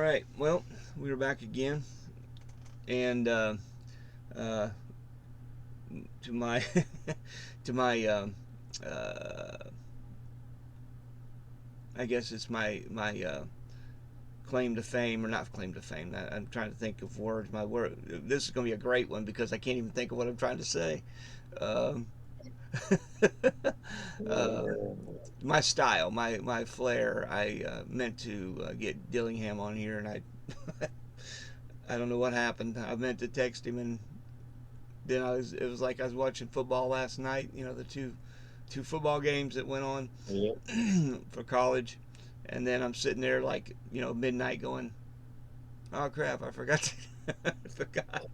right. Well, we are back again, and uh, to my to my uh, I guess it's my claim to fame, or not claim to fame. I'm trying to think of words. My word. This is going to be a great one because I can't even think of what I'm trying to say. Um, uh, my style, my flair. I meant to get Dillingham on here, and I I don't know what happened. I meant to text him, and then it was like I was watching football last night. You know, the two football games that went on Yeah. for college, and then I'm sitting there like midnight going, oh crap, I forgot I forgot.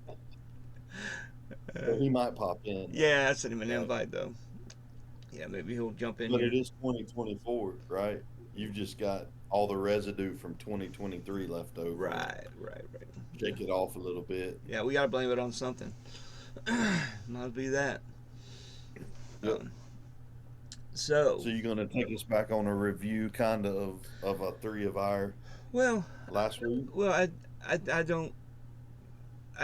Well, Uh, he might pop in though. yeah, I sent him an Yeah. invite though. Yeah, maybe he'll jump in But it here. is 2024, right? You've just got all the residue from 2023 left over and Right, right, right. Yeah, shake it off a little bit. yeah, we got to blame it on something. Might be that. Yep. Um, so, So you're going to take us back on a review kind of a three of our well, last week? well, I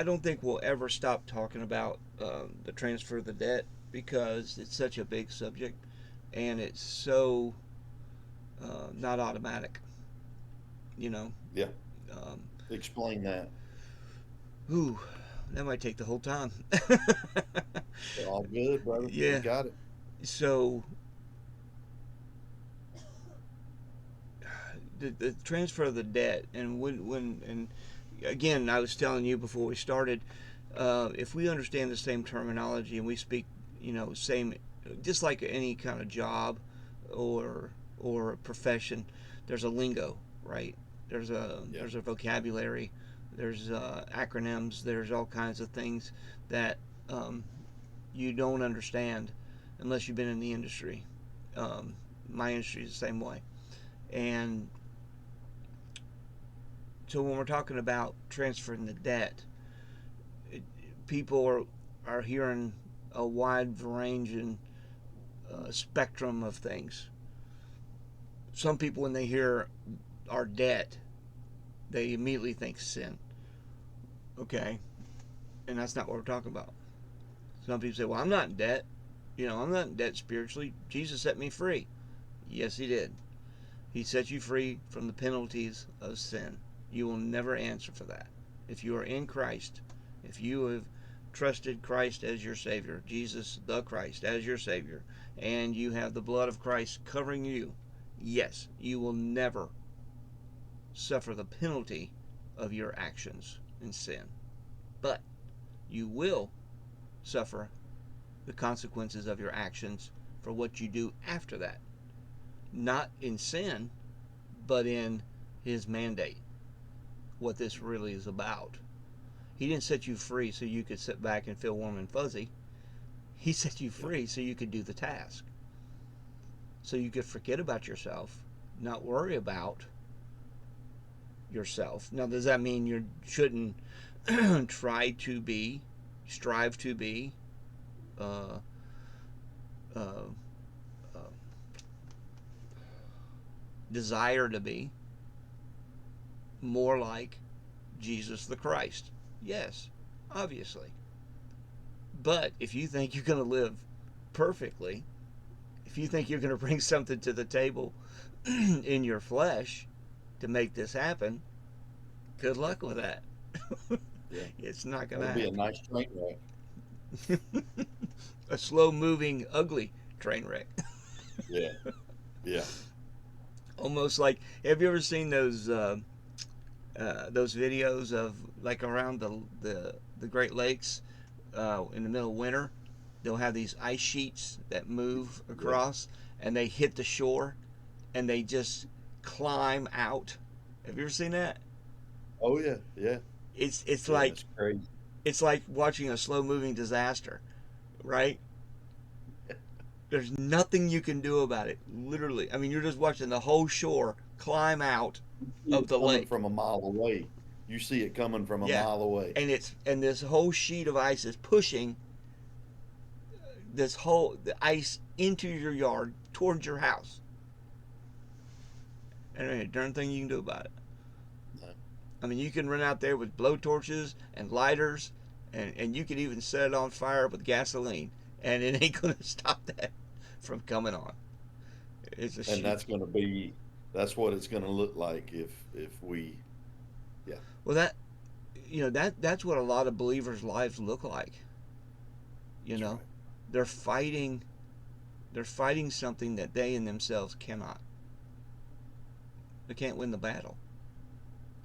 don't think we'll ever stop talking about the transfer of the debt because it's such a big subject and it's so not automatic. You know, Yeah. um, Explain that. ooh, that might take the whole time. All good, brother. We Yeah. got it. So the transfer of the debt and when and again, I was telling you before we started, if we understand the same terminology and we speak, same, just like any kind of job or or profession, there's a lingo, right? Yeah. There's a vocabulary, there's acronyms, there's all kinds of things that um, you don't understand unless you've been in the industry. Um, my industry is the same way, and so when we're talking about transferring the debt, it, people are hearing a wide range and spectrum of things. Some people, when they hear our debt, they immediately think sin. Okay, and that's not what we're talking about. Some people say, "Well, I'm not in debt. I'm not in debt spiritually. Jesus set me free." Yes, He did. He set you free from the penalties of sin. You will never answer for that. If you are in Christ, if you have trusted Christ as your Savior, Jesus the Christ as your Savior, and you have the blood of Christ covering you, yes, you will never suffer the penalty of your actions in sin. But you will suffer the consequences of your actions for what you do after that. Not in sin, but in His mandate, what this really is about. He didn't set you free so you could sit back and feel warm and fuzzy. He set you Yeah. free so you could do the task. So you could forget about yourself, not worry about yourself. Now, does that mean you shouldn't try to be, strive to be, uh, uh, uh, desire to be more like Jesus the Christ? Yes, obviously. But if you think you're going to live perfectly, if you think you're going to bring something to the table in your flesh to make this happen, good luck with that. Yeah. It's not going to That'll be a happen. nice train wreck. A slow moving, ugly train wreck. Yeah. Yeah. Almost like, have you ever seen those videos of like around the Great Lakes in the middle of winter? They'll have these ice sheets that move Yeah. across and they hit the shore and they just climb out. Have you ever seen that? Oh yeah. Yeah. It's Yeah. like It's crazy. it's like watching a slow moving disaster, right? There's nothing you can do about it. Literally, I mean, you're just watching the whole shore climb out You see of it the coming lake. from a mile away. You see it coming from a Yeah, mile away. and this whole sheet of ice is pushing this whole the ice into your yard towards your house, and there ain't a darn thing you can do about it. No. I mean, you can run out there with blowtorches and lighters, and you can even set it on fire with gasoline, and it ain't going to stop that from coming on. It's a And shoot. that's what it's going to look like if we, yeah, Well, that's what a lot of believers' lives look like. You that's know, right. they're fighting they're fighting something that they in themselves cannot. They can't win the battle.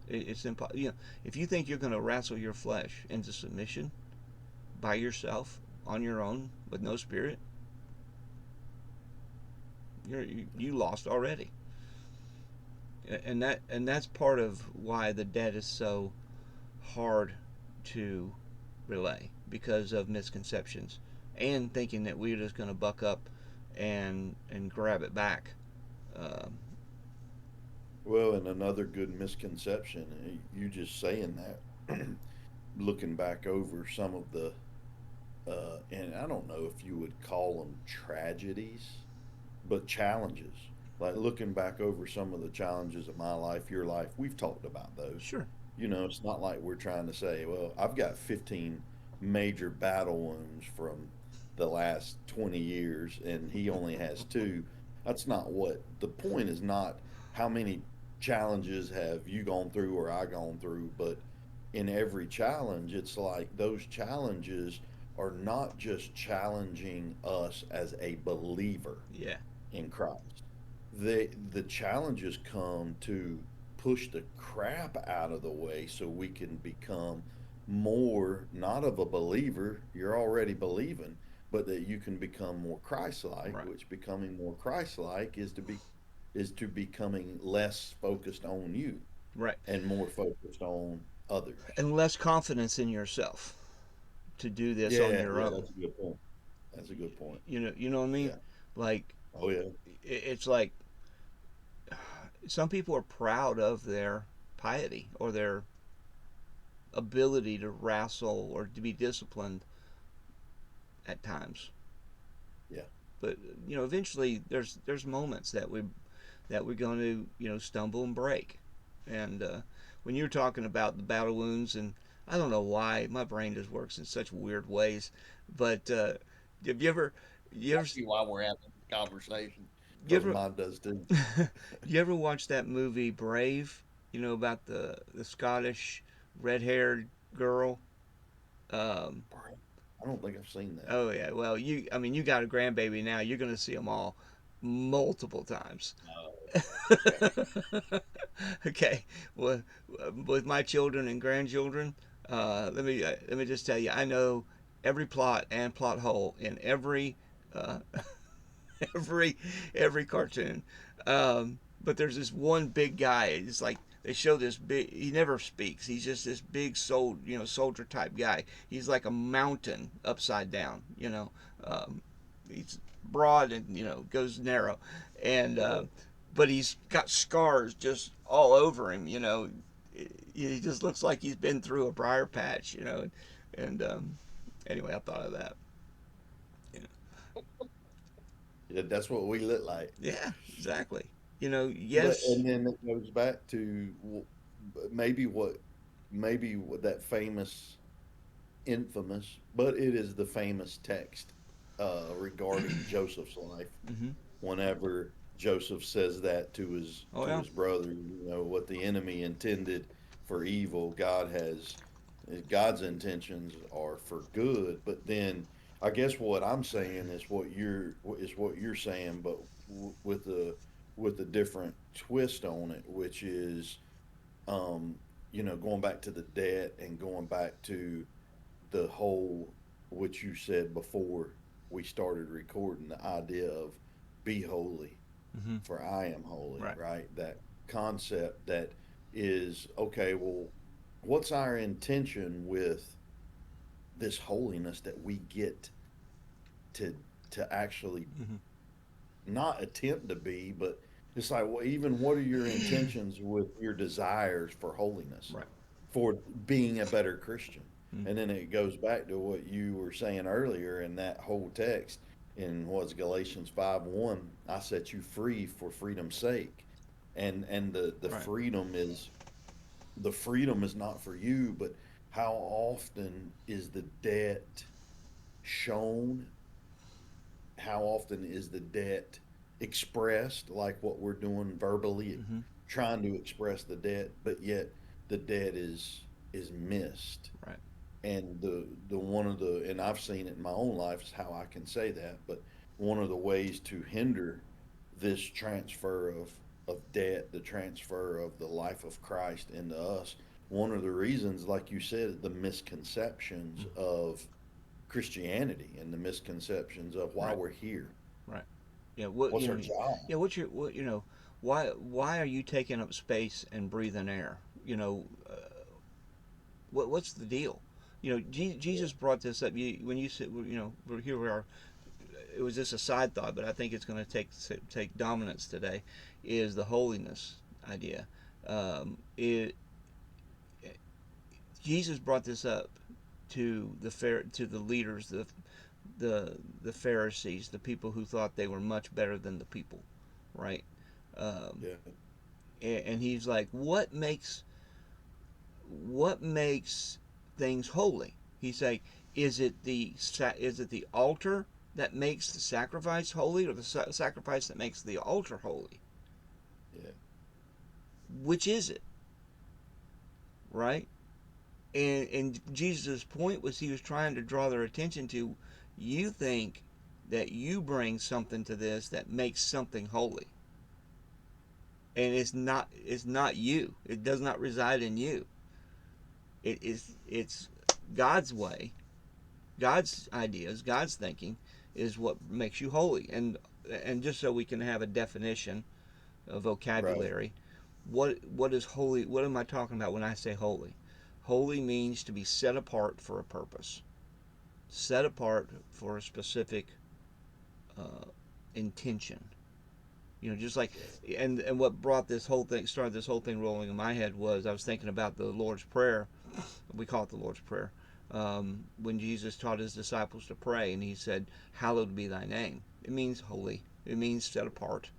It's impossible. If you think you're going to wrestle your flesh into submission by yourself on your own with no spirit, you lost already. And that's part of why the debt is so hard to relay because of misconceptions and thinking that we're just going to buck up and grab it back. Um, Well, and another good misconception, you just saying that, looking back over some of the, and I don't know if you would call them tragedies, but challenges. Like looking back over some of the challenges of my life, your life, we've talked about those. sure. It's not like we're trying to say, well, I've got 15 major battle wounds from the last 20 years and he only has two. That's not what the point is, not how many challenges have you gone through or I gone through, but in every challenge, it's like those challenges are not just challenging us as a believer Yeah. in Christ. The challenges come to push the crap out of the way so we can become more not of a believer, you're already believing, but that you can become more Christ-like, Right. which becoming more Christ-like is to becoming less focused on you Right. and more focused on others. And less confidence in yourself to do this on Yeah, your yeah, own. that's a good point. That's a good point. You know what I mean? Yeah. Like Oh yeah. it's like some people are proud of their piety or their ability to wrestle or to be disciplined at times. Yeah. But eventually there's moments that we're going to stumble and break. And when you're talking about the battle wounds, and I don't know why my brain just works in such weird ways, but have you ever Ask you why we're having this conversation. you Because ever mine does too. you ever watch that movie Brave? About the Scottish red-haired girl. Um, I don't think I've seen that. oh yeah, well I mean you got a grandbaby now. You're gonna see them all multiple times. Okay. Okay, well, with my children and grandchildren, let me just tell you, I know every plot and plot hole in uh, every every cartoon. But there's this one big guy. It's like they show this big. He never speaks. He's just this big soldier type guy. He's like a mountain upside down. He's broad and goes narrow, and Uh, but he's got scars just all over him. He just looks like he's been through a briar patch. And anyway, I thought of that. You yeah, that's what we look like. Yeah, exactly. But Yes. and then it goes back to maybe what that famous, infamous, but it is the famous text regarding Joseph's life. Hmm. Whenever Joseph says that to his Oh to yeah. his brother, what the enemy intended for evil, God's intentions are for good. But then I guess what I'm saying is what you're saying, but with a different twist on it, which is um, going back to the debt and going back to the whole, which you said before we started recording, the idea of be holy, Hmm. for I am holy, Right. right? That concept that is okay. Well, what's our intention with this holiness that we get to actually Hmm. not attempt to be, but it's like, well, even what are your intentions with your desires for holiness, Right. for being a better Christian? Mm. And then it goes back to what you were saying earlier in that whole text in what's Galatians 5:1. I set you free for freedom's sake. And the Right. freedom is the freedom is not for you, but how often is the debt shown? How often is the debt expressed like what we're doing verbally, Mm-hmm. trying to express the debt, but yet the debt is missed. Right. And the one of the and I've seen it in my own life is how I can say that, but one of the ways to hinder this transfer of debt, the transfer of the life of Christ into us, one of the reasons, like you said, the misconceptions of Christianity and the misconceptions of why Right. we're here. Right. Yeah. What What's you our know? job? Yeah. What's your what you know? Why are you taking up space and breathing air? What's the deal? Yeah. Jesus brought this up. When you said, here we are. It was just a side thought, but I think it's going to take dominance today. Is the holiness idea? It Jesus brought this up to the leaders, the Pharisees, the people who thought they were much better than the people, right? Um, Yeah. and he's like, what makes things holy? He's like, is it the altar that makes the sacrifice holy, or the sacrifice that makes the altar holy? Yeah. Which is it, right? And Jesus' point was he was trying to draw their attention to, you think that you bring something to this that makes something holy, and it's not you. It does not reside in you. It's God's way, God's ideas, God's thinking is what makes you holy. And just so we can have a definition, a Right. vocabulary, what is holy? What am I talking about when I say holy? Holy means to be set apart for a purpose, set apart for a specific uh, intention. Just like, Yeah. and what started this whole thing rolling in my head was I was thinking about the Lord's Prayer. We call it the Lord's Prayer. When Jesus taught his disciples to pray, and he said, "Hallowed be thy name." It means holy. It means set apart.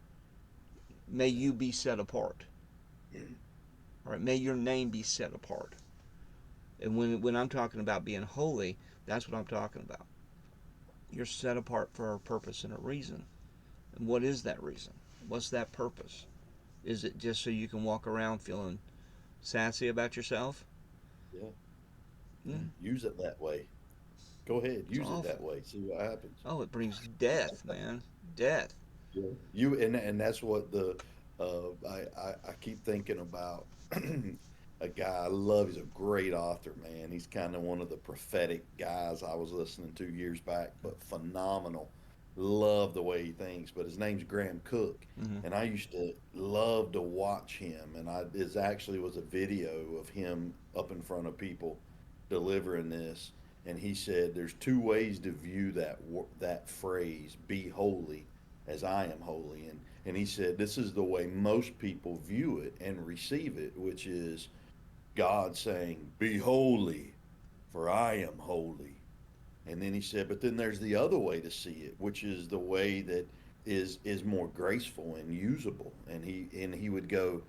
May Yeah. you be set apart. All right. May your name be set apart. And when I'm talking about being holy, that's what I'm talking about. You're set apart for a purpose and a reason. And what is that reason? What's that purpose? Is it just so you can walk around feeling sassy about yourself? Yeah. Yeah. Mm, Use it that way. Go ahead, it's use it that awful. way. See what happens. Oh, it brings death, man. Death. Yeah. You and that's what the I keep thinking about a guy I love. He's a great author, man. He's kind of one of the prophetic guys I was listening to years back, but phenomenal. Love the way he thinks. But his name's Graham Cook, Mm-hmm. and I used to love to watch him. And I this actually was a video of him up in front of people delivering this. And he said, "There's two ways to view that phrase, be holy, as I am holy." And he said, this is the way most people view it and receive it, which is God saying, "Be holy, for I am holy." And then he said, but then there's the other way to see it, which is the way that is more graceful and usable. And he would go,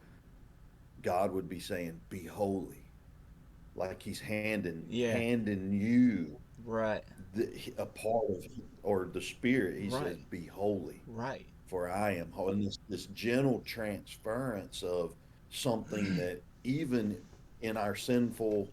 God would be saying, "Be holy," like he's handing Yeah. handing you Right. a part of, or the spirit. He says, Right. "Be holy, Right. for I am holy." And this gentle transference of something that even in our sinful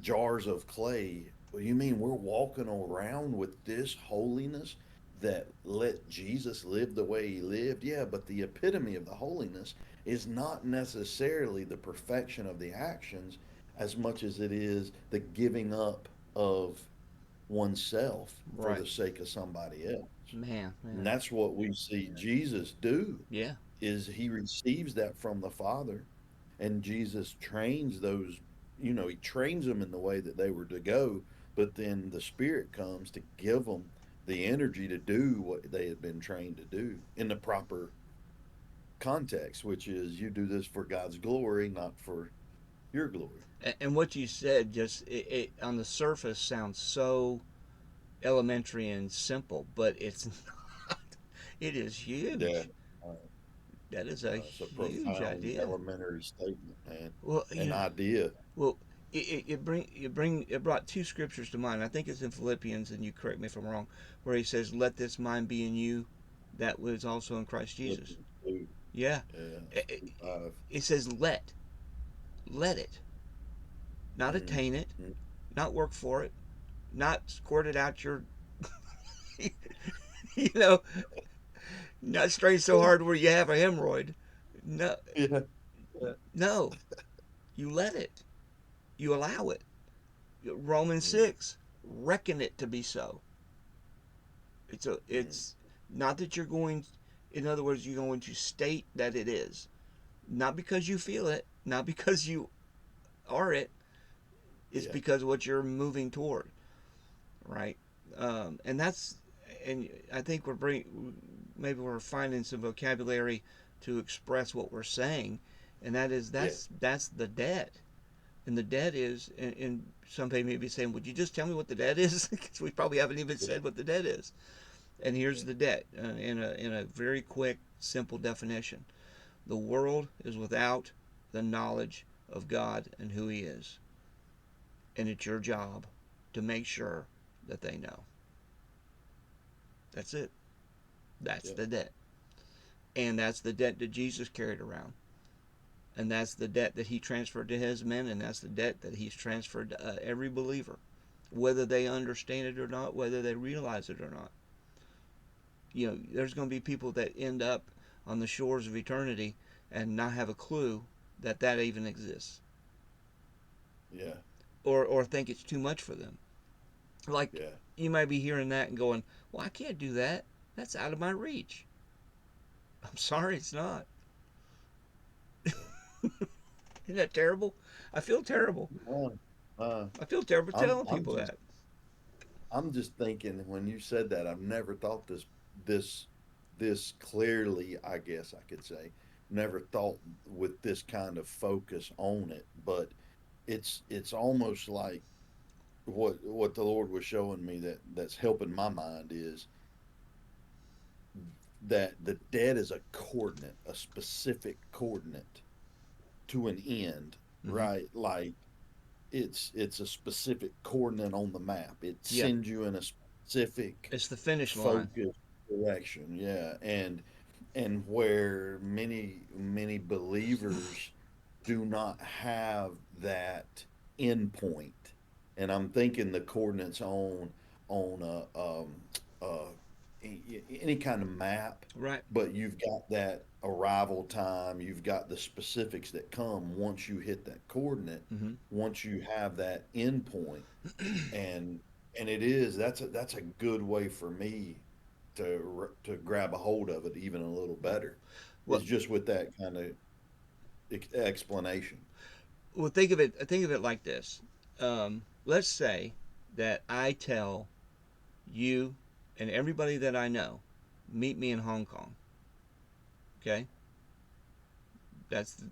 jars of clay, well, you mean we're walking around with this holiness that let Jesus live the way he lived? Yeah, but the epitome of the holiness is not necessarily the perfection of the actions as much as it is the giving up of oneself for Right. the sake of somebody else. Man. And Man. that's what we see Jesus do, Yeah. is he receives that from the Father, and Jesus trains those, he trains them in the way that they were to go, but then the Spirit comes to give them the energy to do what they had been trained to do in the proper context, which is you do this for God's glory, not for your glory. And what you said just it on the surface sounds so elementary and simple, but it's not. It is Yeah. huge. That is a It's a huge profound, idea. elementary statement, man. Well, An idea. well, it brought two scriptures to mind. I think it's in Philippians, and you correct me if I'm wrong, where he says, "Let this mind be in you, that was also in Christ Jesus." Philippians 2. Yeah, Yeah, it, it's 2:5. it says, let it, not Mm, attain it, mm, not work for it, not squirt it out your, you know, not strain so hard where you have a hemorrhoid. No, yeah, yeah. no, you let it, you allow it. Romans Mm, 6, reckon it to be so. mm, It's not that you're going, in other words, you're going to state that it is. Not because you feel it, not because you are it, it's yeah, because of what you're moving toward, right? And that's, and I think maybe we're finding some vocabulary to express what we're saying, and that is yeah, that's the debt. And the debt is, and somebody may be saying, would you just tell me what the debt is? Because we probably haven't even yeah, said what the debt is. And here's yeah, the debt in a very quick, simple definition. The world is without the knowledge of God and who He is. And it's your job to make sure that they know. That's it. That's yeah, the debt. And that's the debt that Jesus carried around. And that's the debt that He transferred to His men. And that's the debt that He's transferred to every believer, whether they understand it or not, whether they realize it or not. There's going to be people that end up on the shores of eternity and not have a clue that that even exists, yeah, or think it's too much for them. Like, yeah. you might be hearing that and going, well, I can't do that. That's out of my reach. I'm sorry, it's not. Isn't that terrible? I feel terrible. Uh, uh, I feel terrible I'm telling I'm people just that. I'm just thinking when you said that, I've never thought this this clearly, I guess I could say. Never thought with this kind of focus on it, but it's almost like what the Lord was showing me that's helping my mind is that the dead is a coordinate, a specific coordinate to an end, Hmm. right? Like it's a specific coordinate on the map. It Yeah, sends you in a specific it's the finish line. focused direction. Yeah, and where many believers do not have that endpoint, and I'm thinking the coordinates on uh, any kind of map, Right. but you've got that arrival time, you've got the specifics that come once you hit that coordinate, Hmm. once you have that endpoint, and it is that's a good way for me to grab a hold of it even a little better Well, is just with that kind of explanation. well, think of it like this. Let's say that I tell you and everybody that I know, meet me in Hong Kong. Okay, that's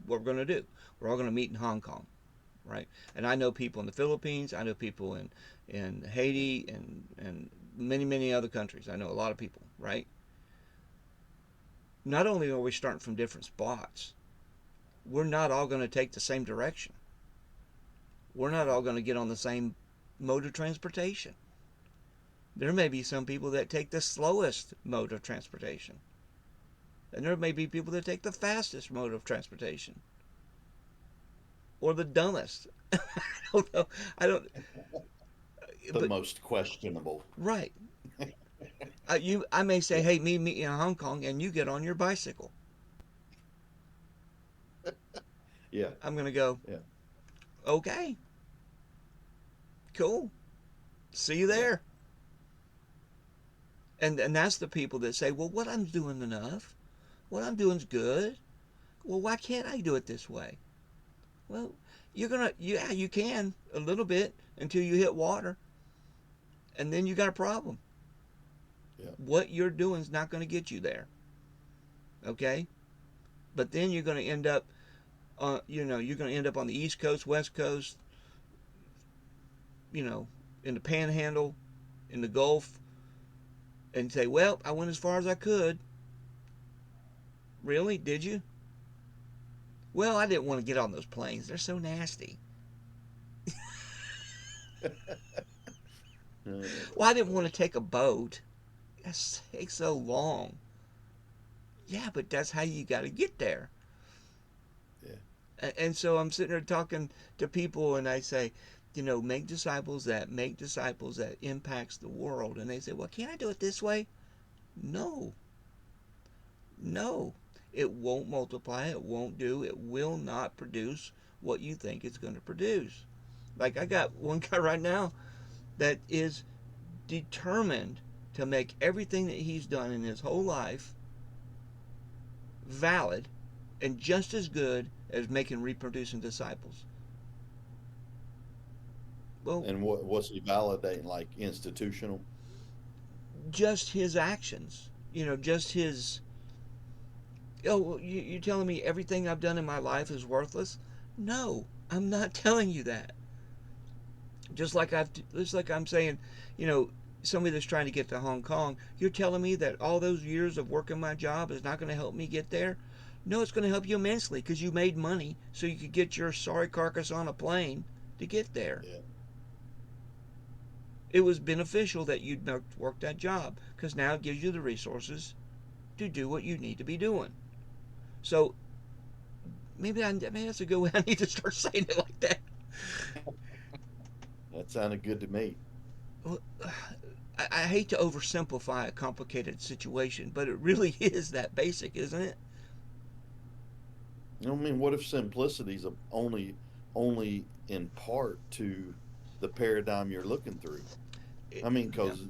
what we're gonna do. We're all gonna meet in Hong Kong, right? And I know people in the Philippines. I know people in Haiti and many other countries. I know a lot of people, right? Not only are we starting from different spots, we're not all going to take the same direction. We're not all going to get on the same mode of transportation. There may be some people that take the slowest mode of transportation, and there may be people that take the fastest mode of transportation, or the dumbest. I don't know. I don't. The But most questionable. right, I may say, hey, meet me in Hong Kong, and you get on your bicycle. Yeah, I'm going to go, yeah, okay, cool, see you yeah, there. And that's the people that say, well, what I'm doing enough. What I'm doing's good. Well, why can't I do it this way? Well, yeah, you can a little bit until you hit water, and then you got a problem. yeah, What you're doing is not going to get you there, okay? But then you're going to end up, you're going to end up on the East Coast, West Coast, you know, in the Panhandle, in the Gulf, and say, well, I went as far as I could. Really? Did you? Well, I didn't want to get on those planes. They're so nasty. Well, I didn't want to take a boat. It takes so long. Yeah, but that's how you got to get there. Yeah. And so I'm sitting there talking to people, and I say, make disciples that impacts the world. And they say, well, can't I do it this way? No, no. It won't multiply. It won't do. It will not produce what you think it's going to produce. Like I got one guy right now that is determined to make everything that he's done in his whole life valid and just as good as making reproducing disciples. Well, And what's he validating? Like institutional? just his actions, just his. Oh, well, you're telling me everything I've done in my life is worthless? No, I'm not telling you that. Just like I'm saying, you know, somebody that's trying to get to Hong Kong, you're telling me that all those years of working my job is not going to help me get there? No, it's going to help you immensely because you made money so you could get your sorry carcass on a plane to get there. Yeah. It was beneficial that you'd worked that job because now it gives you the resources to do what you need to be doing. So maybe that's a good way. I need to start saying it like that. That sounded good to me. Well, I hate to oversimplify a complicated situation, but it really is that basic, isn't it? I mean, what if simplicity is only in part to the paradigm you're looking through? I mean, Yeah, because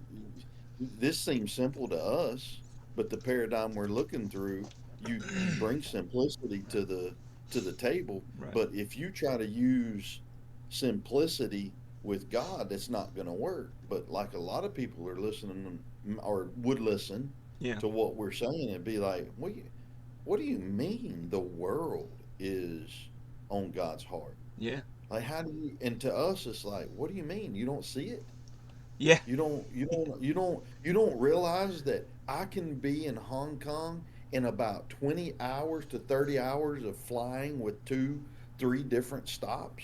this seems simple to us, but the paradigm we're looking through, you bring simplicity to the table. right. But if you try to use simplicity with God, that's not going to work. But like a lot of people are listening or would listen Yeah, to what we're saying and be like, what do you mean the world is on God's heart? yeah, Like, how do you? And to us, it's like, what do you mean? You don't see it? yeah, You don't realize that I can be in Hong Kong in about 20 hours to 30 hours of flying with two, three different stops,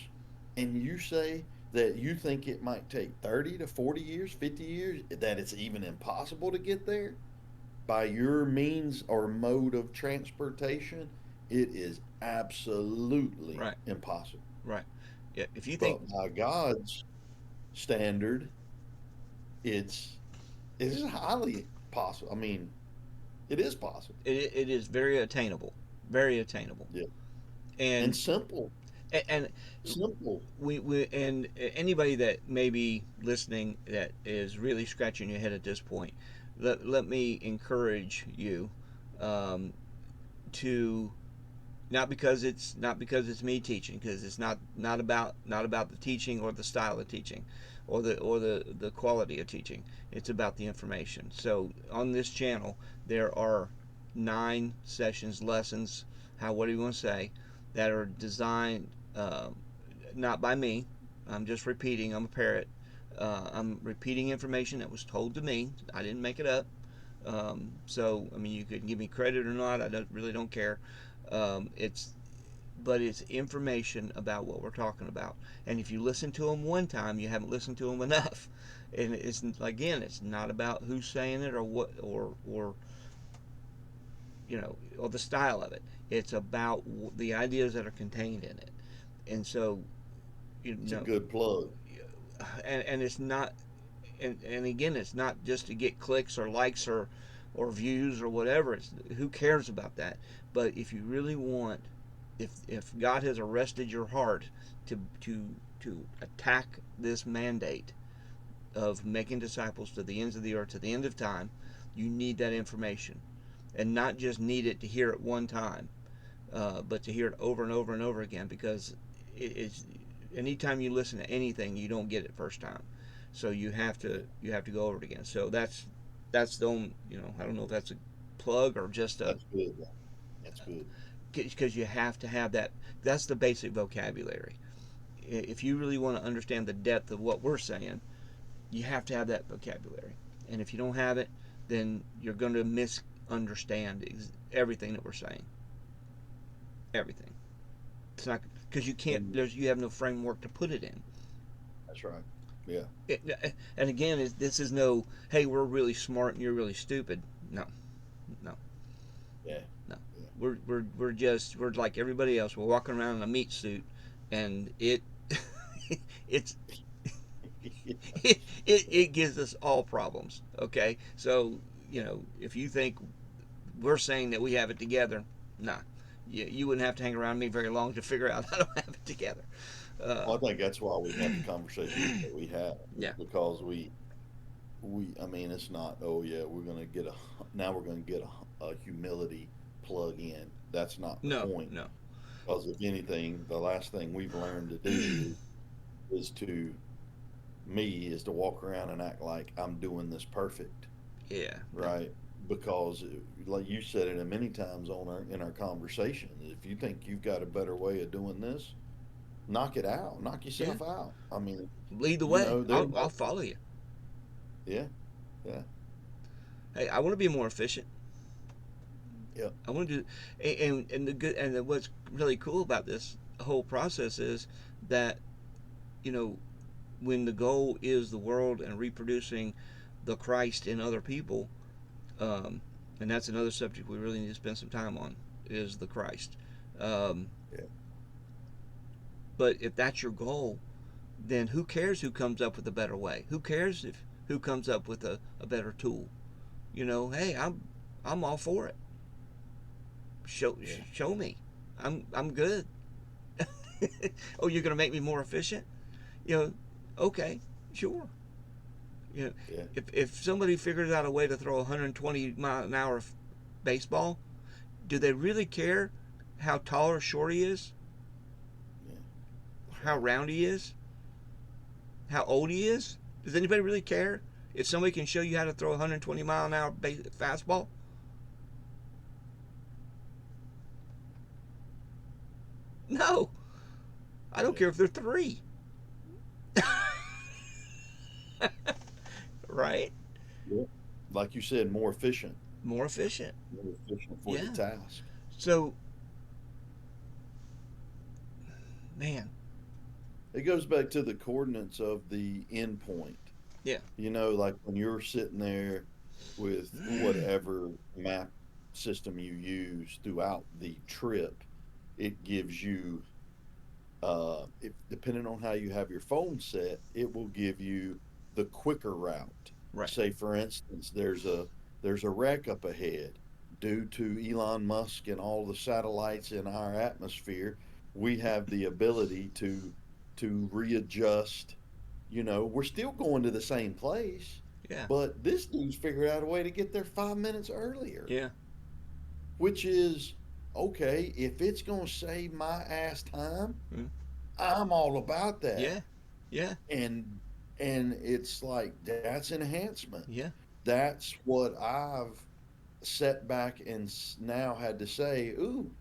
and you say that you think it might take 30 to 40 years, 50 years, that it's even impossible to get there by your means or mode of transportation. It is absolutely right, impossible. right. Yeah, if you think But by God's standard, it's it's highly possible. I mean, it is possible. it is very attainable, Yeah. And and simple. and Simple. we and anybody that may be listening that is really scratching your head at this point, let me encourage you um, to not because it's me teaching because it's not about the teaching or the style of teaching or the quality of teaching. It's about the information. So on this channel there are 9 sessions, lessons, whatever you want to say, that are designed not by me. I'm just repeating. I'm a parrot. I'm repeating information that was told to me. I didn't make it up. So I mean, you could give me credit or not. Really don't care. It's but it's information about what we're talking about. And if you listen to them one time, you haven't listened to them enough. And it's again, it's not about who's saying it or what or or the style of it. It's about the ideas that are contained in it. And so you It's a know, good plug. and it's not and again, it's not just to get clicks or likes or views or whatever. It's who cares about that. But if you really want, if God has arrested your heart to attack this mandate of making disciples to the ends of the earth, to the end of time, you need that information, and not just need it to hear it one time, but to hear it over and over and over again, because it's anytime you listen to anything, you don't get it first time. So Yeah. you have to go over it again. So that's the only, I don't know if that's a plug or just a, That's good. Though. That's good. because you have to have that. That's the basic vocabulary. If you really want to understand the depth of what we're saying, you have to have that vocabulary. And if you don't have it, then you're going to miss understand everything that we're saying. Everything. It's not because you can't. You have no framework to put it in. That's right. Yeah. And again, this is no. Hey, we're really smart and you're really stupid. No, no, Yeah. no. Yeah. We're like everybody else. We're walking around in a meat suit, and it's it gives us all problems. Okay, so if you think we're saying that we have it together, nah, you wouldn't have to hang around me very long to figure out I don't have it together. Well, I think that's why we have the conversations that we have, is Yeah. because I mean, it's not, oh yeah, now we're going to get a humility plug in. That's not the No, point. no. Because if anything, the last thing we've learned to do is is to walk around and act like I'm doing this perfect, Yeah. No. right? Because, like you said it many times in our conversation, if you think you've got a better way of doing this, knock it out, knock Yeah. yourself out. I mean, Lead the way. there I'll might, follow you. yeah, yeah, Hey, I want to be more efficient. yeah, I want to do, and the good and what's really cool about this whole process is that you know when the goal is the world and reproducing the Christ in other people, um, and that's another subject we really need to spend some time on is the Christ. Um, yeah, but if that's your goal, then who cares who comes up with a better way? Who cares if who comes up with a better tool? Hey, I'm all for it. Show yeah, show me. I'm good. Oh, you're gonna make me more efficient? You know, okay, sure. You know, yeah, if somebody figures out a way to throw a 120-mile-an-hour baseball, do they really care how tall or short he is? yeah. That's How right. round he is? How old he is? Does anybody really care if somebody can show you how to throw a 120-mile-an-hour fastball? No, I don't Yeah, care if they're three. Right? yeah. Like you said, More efficient. more efficient for the Yeah. task. So, man, It goes back to the coordinates of the endpoint. yeah, Like when you're sitting there with whatever map system you use throughout the trip, it gives you, if, depending on how you have your phone set, it will give you the quicker route. right. Say, for instance, there's a wreck up ahead due to Elon Musk and all the satellites in our atmosphere. We have the ability to readjust. We're still going to the same place, Yeah, but this dude's figured out a way to get there 5 minutes earlier, yeah, which is okay. If it's going to save my ass time, mm, I'm all about that. yeah, yeah, And and it's like that's enhancement. yeah, That's what I've set back and now had to say, ooh,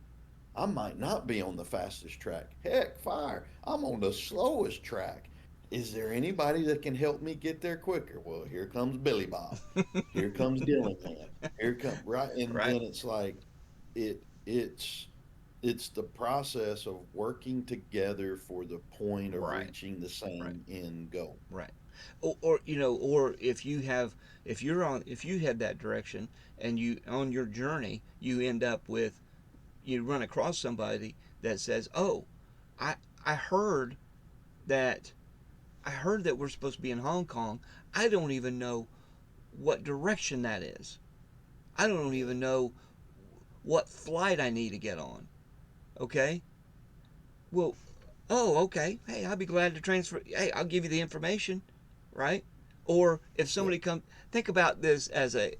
I might not be on the fastest track. Heck, fire. I'm on the slowest track. Is there anybody that can help me get there quicker? Well, here comes Billy Bob. Here comes Dillingham. Here come right, and right, then it's like it's the process of working together for the point of right, reaching the right, same end goal. right. Or if you head that direction and you on your journey you end up with you run across somebody that says, "Oh, I I heard that I heard that we're supposed to be in Hong Kong. I don't even know what direction that is. I don't Yeah, even know what flight I need to get on." Okay? Well, oh, okay. Hey, I'll be glad to transfer. Hey, I'll give you the information, right? Or if yeah, somebody comes, think about this as a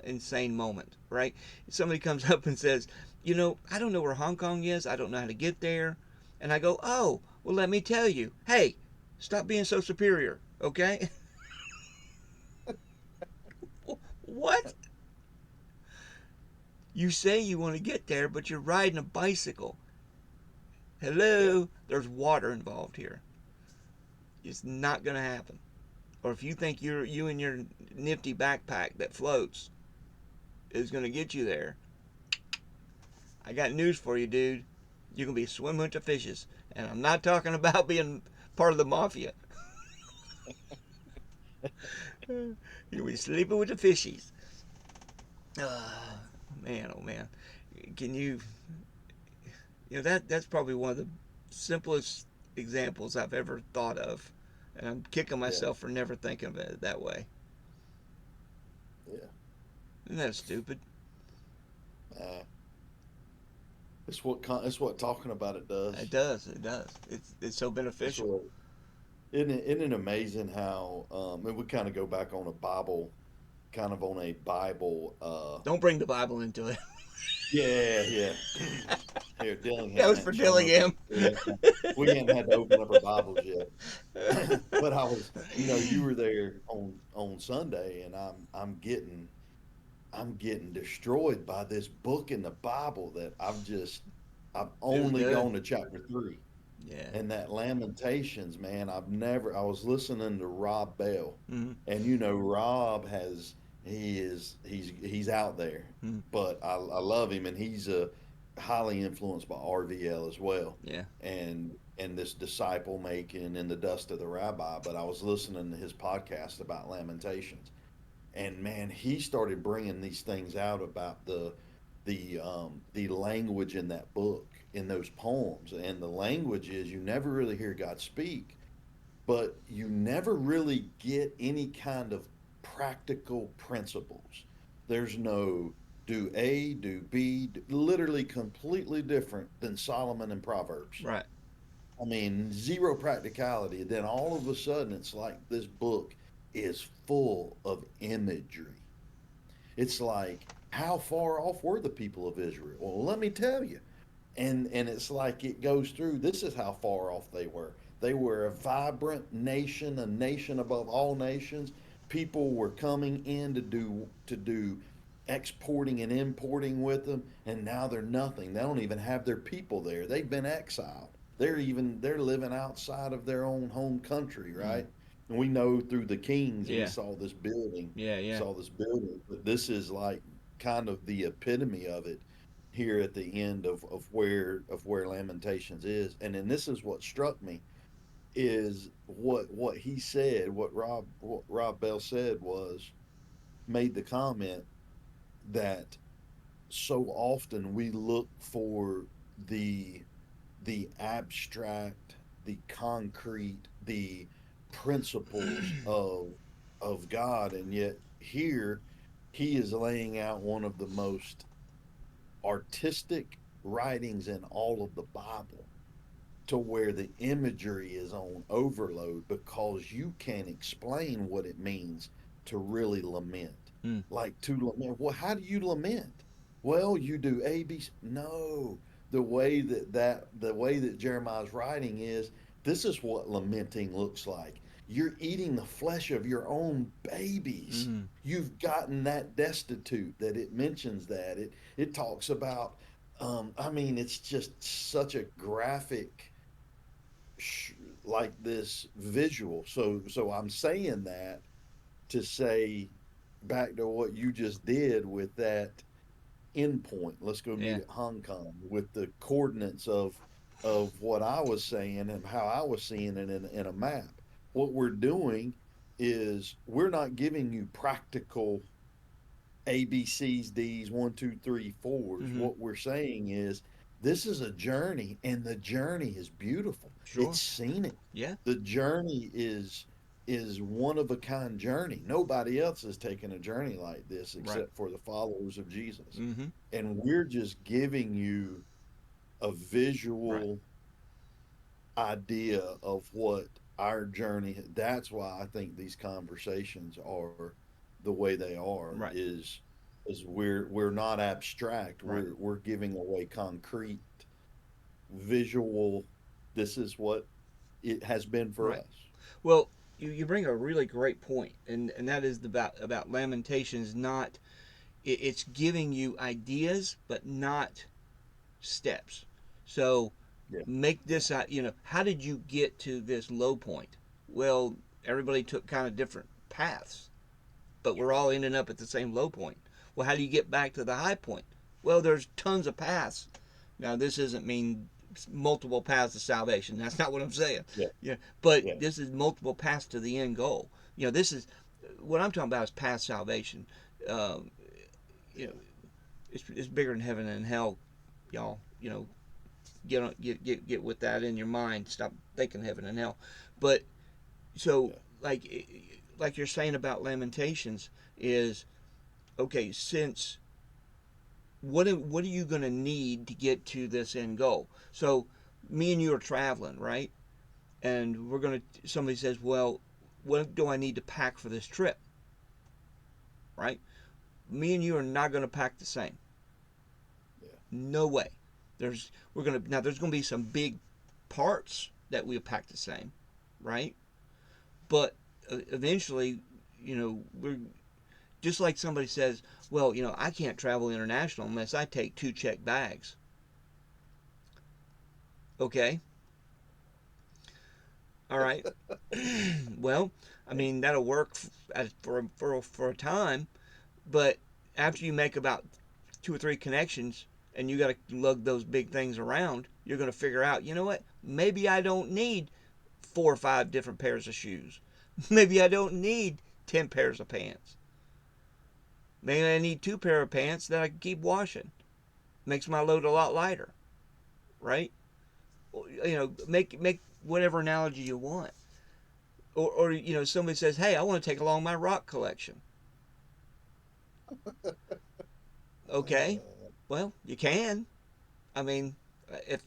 insane moment, right? If somebody comes up and says, I don't know where Hong Kong is. I don't know how to get there, and I go, oh, well, let me tell you. Hey, stop being so superior, okay? What? You say you want to get there, but you're riding a bicycle. yeah. Hello, there's water involved here. It's not going to happen. Or if you think you and your nifty backpack that floats, is going to get you there, I got news for you, dude. You can be swimming with the fishes. And I'm not talking about being part of the mafia. You'll be sleeping with the fishies. Man, oh man. Can you, that's probably one of the simplest examples I've ever thought of. And I'm kicking Yeah, myself for never thinking of it that way. yeah. Isn't that stupid? Uh, it's what talking about it It does. does. It does. It's so It's beneficial. what isn't it amazing how and we kind of go back on a Bible, kind of on a Bible. Don't bring the Bible into it. Yeah, yeah. Here, That Dillingham was for hadn't shown up yet. Dillingham. We hadn't had to open up our Bibles yet. But I was, you were there on Sunday, and I'm getting destroyed by this book in the Bible that I've It was only good. gone to chapter 3. Yeah. And that Lamentations, man, I was listening to Rob Bell, Mm-hmm. and Rob he's out there, Mm-hmm. but I love him, and he's highly influenced by RVL as well, Yeah. and this disciple making and the dust of the rabbi. But I was listening to his podcast about Lamentations, and man, he started bringing these things out about the language in that book, in those poems. And the language is, you never really hear God speak, but you never really get any kind of practical principles. There's no do A, do B, literally completely different than Solomon and Proverbs. Right. I mean, zero practicality. Then all of a sudden, it's like this book is full of imagery. It's like, how far off were the people of Israel? Well, let me tell you. And it's like it goes through. This is how far off they were. They were a vibrant nation, a nation above all nations. People were coming in to do exporting and importing with them, and now they're nothing. They don't even have their people there. They've been exiled. They're living outside of their own home country, Mm. right? And we know through the Kings he Yeah. Yeah. Yeah. saw this building, but this is like kind of the epitome of it here at the end of where Lamentations is. And then this is what struck me is what he said, what Rob Bell said was, made the comment that so often we look for the the abstract, the concrete, the principles of God, and yet here he is laying out one of the most artistic writings in all of the Bible, to where the imagery is on overload because you can't explain what it means to really lament. Mm. Like, to lament, well, how do you lament? Well, you do A, B. No, the way that Jeremiah's writing is, this is what lamenting looks like. You're eating the flesh of your own babies. Mm-hmm. You've gotten that destitute, that it mentions that it talks about. I mean, it's just such a graphic, sh- like this visual. So I'm saying that to say, back to what you just did with that endpoint. Let's go meet Yeah. at Hong Kong with the coordinates of what I was saying and how I was seeing it in a map. What we're doing is, we're not giving you practical A, B, C's, D's, one, two, three, fours. Mm-hmm. What we're saying is, this is a journey, and the journey is beautiful. Sure. It's scenic. Yeah. The journey is one of a kind journey. Nobody else has taken a journey like this Right. except for the followers of Jesus. Mm-hmm. And we're just giving you a Right. visual idea of what our journey. That's why I think these conversations are the way they are, Right. is we're not abstract. Right. We're giving away concrete visual. This is what it has been for Right. us. Well, you bring a really great point, and that is about Lamentations. Not it's giving you ideas, but not steps. So Yeah. make this out. How did you get to this low point? Well, everybody took kind of different paths, but we're all ending up at the same low point. Well, how do you get back to the high point? Well, there's tons of paths. Now, this doesn't mean multiple paths to salvation. That's not what I'm saying. Yeah. Yeah, but Yeah. this is multiple paths to the end goal. This is what I'm talking about is past salvation. Um, you know, it's bigger than heaven and hell, y'all. Get with that in your mind. Stop thinking heaven and hell. But so Yeah. like you're saying about Lamentations is okay. Since what are you going to need to get to this end goal? So me and you are traveling, right? And somebody says, well, what do I need to pack for this trip? Right? Me and you are not going to pack the same. Yeah. No way. There's going to be some big parts that we'll pack the same, right? But eventually, we're just like somebody says, well, I can't travel international unless I take 2 check bags. Okay, all right. Well, I mean that'll work for a time, but after you make about 2 or 3 connections and you got to lug those big things around, you're going to figure out, you know what? Maybe I don't need 4 or 5 different pairs of shoes. Maybe I don't need 10 pairs of pants. Maybe I need 2 pair of pants that I can keep washing. Makes my load a lot lighter, right? Make whatever analogy you want. Or somebody says, "Hey, I want to take along my rock collection." Okay, well, you can. I mean, if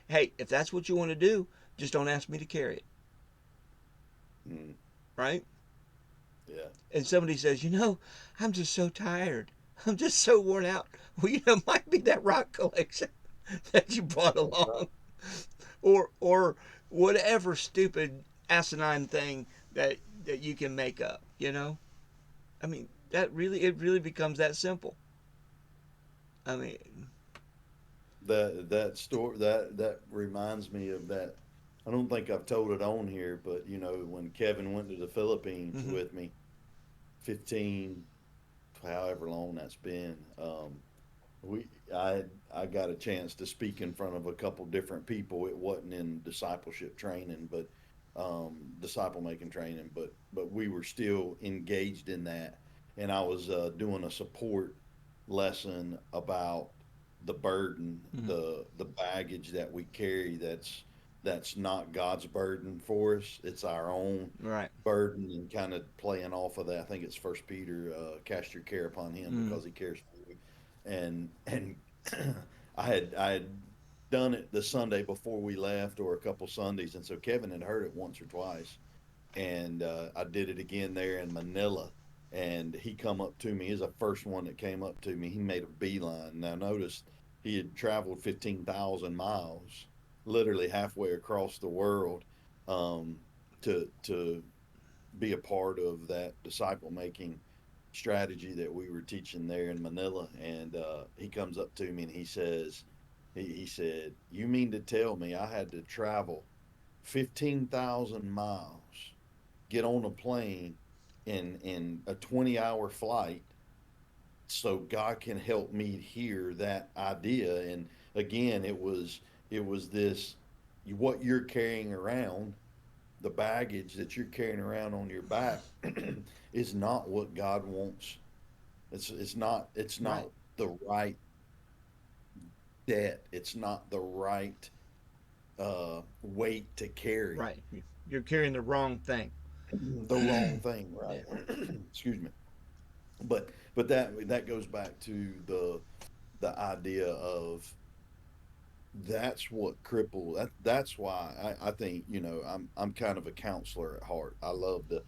if that's what you want to do, just don't ask me to carry it, Mm. right? Yeah. And somebody says, I'm just so tired. I'm just so worn out. Well, it might be that rock collection that you brought That's right. along, or whatever stupid asinine thing that you can make up. I mean, it really becomes that simple. I mean, That story that reminds me of that. I don't think I've told it on here, but when Kevin went to the Philippines hmm with me, 15, however long that's been, we I got a chance to speak in front of a couple different people. It wasn't in discipleship training, but disciple making training, but we were still engaged in that, and I was doing a support lesson about the burden, hmm the baggage that we carry. That's not God's burden for us. It's our own right. burden, and kind of playing off of that. I think it's First Peter, cast your care upon Him Mm, because He cares for you. And I had done it the Sunday before we left, or a couple Sundays, and so Kevin had heard it once or twice, and I did it again there in Manila. And he come up to me. He's the first one that came up to me. He made a beeline. Now notice he had traveled 15,000 miles, literally halfway across the world, um, to be a part of that disciple making strategy that we were teaching there in Manila. And he comes up to me and he said, "You mean to tell me I had to travel 15,000 miles, get on a plane in a 20-hour flight so God can help me hear that idea?" And again, it was this, what you're carrying around, the baggage that you're carrying around on your back is not what God wants. It's not right. the right debt. It's not the right weight to carry. Right. You're carrying the wrong thing. The wrong thing, Yeah. right? Excuse me. But that goes back to the idea of, that's what that's why I think, I'm kind of a counselor at heart. I love to,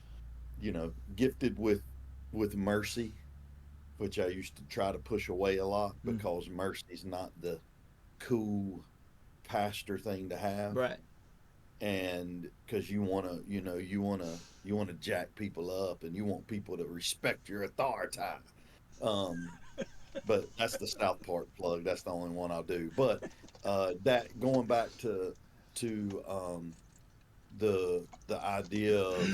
gifted with mercy, which I used to try to push away a lot Mm, because mercy's not the cool pastor thing to have. right. And because you want to jack people up, and you want people to respect your authority. um but that's the South Park plug. That's the only one I'll do. But that, going back to the idea of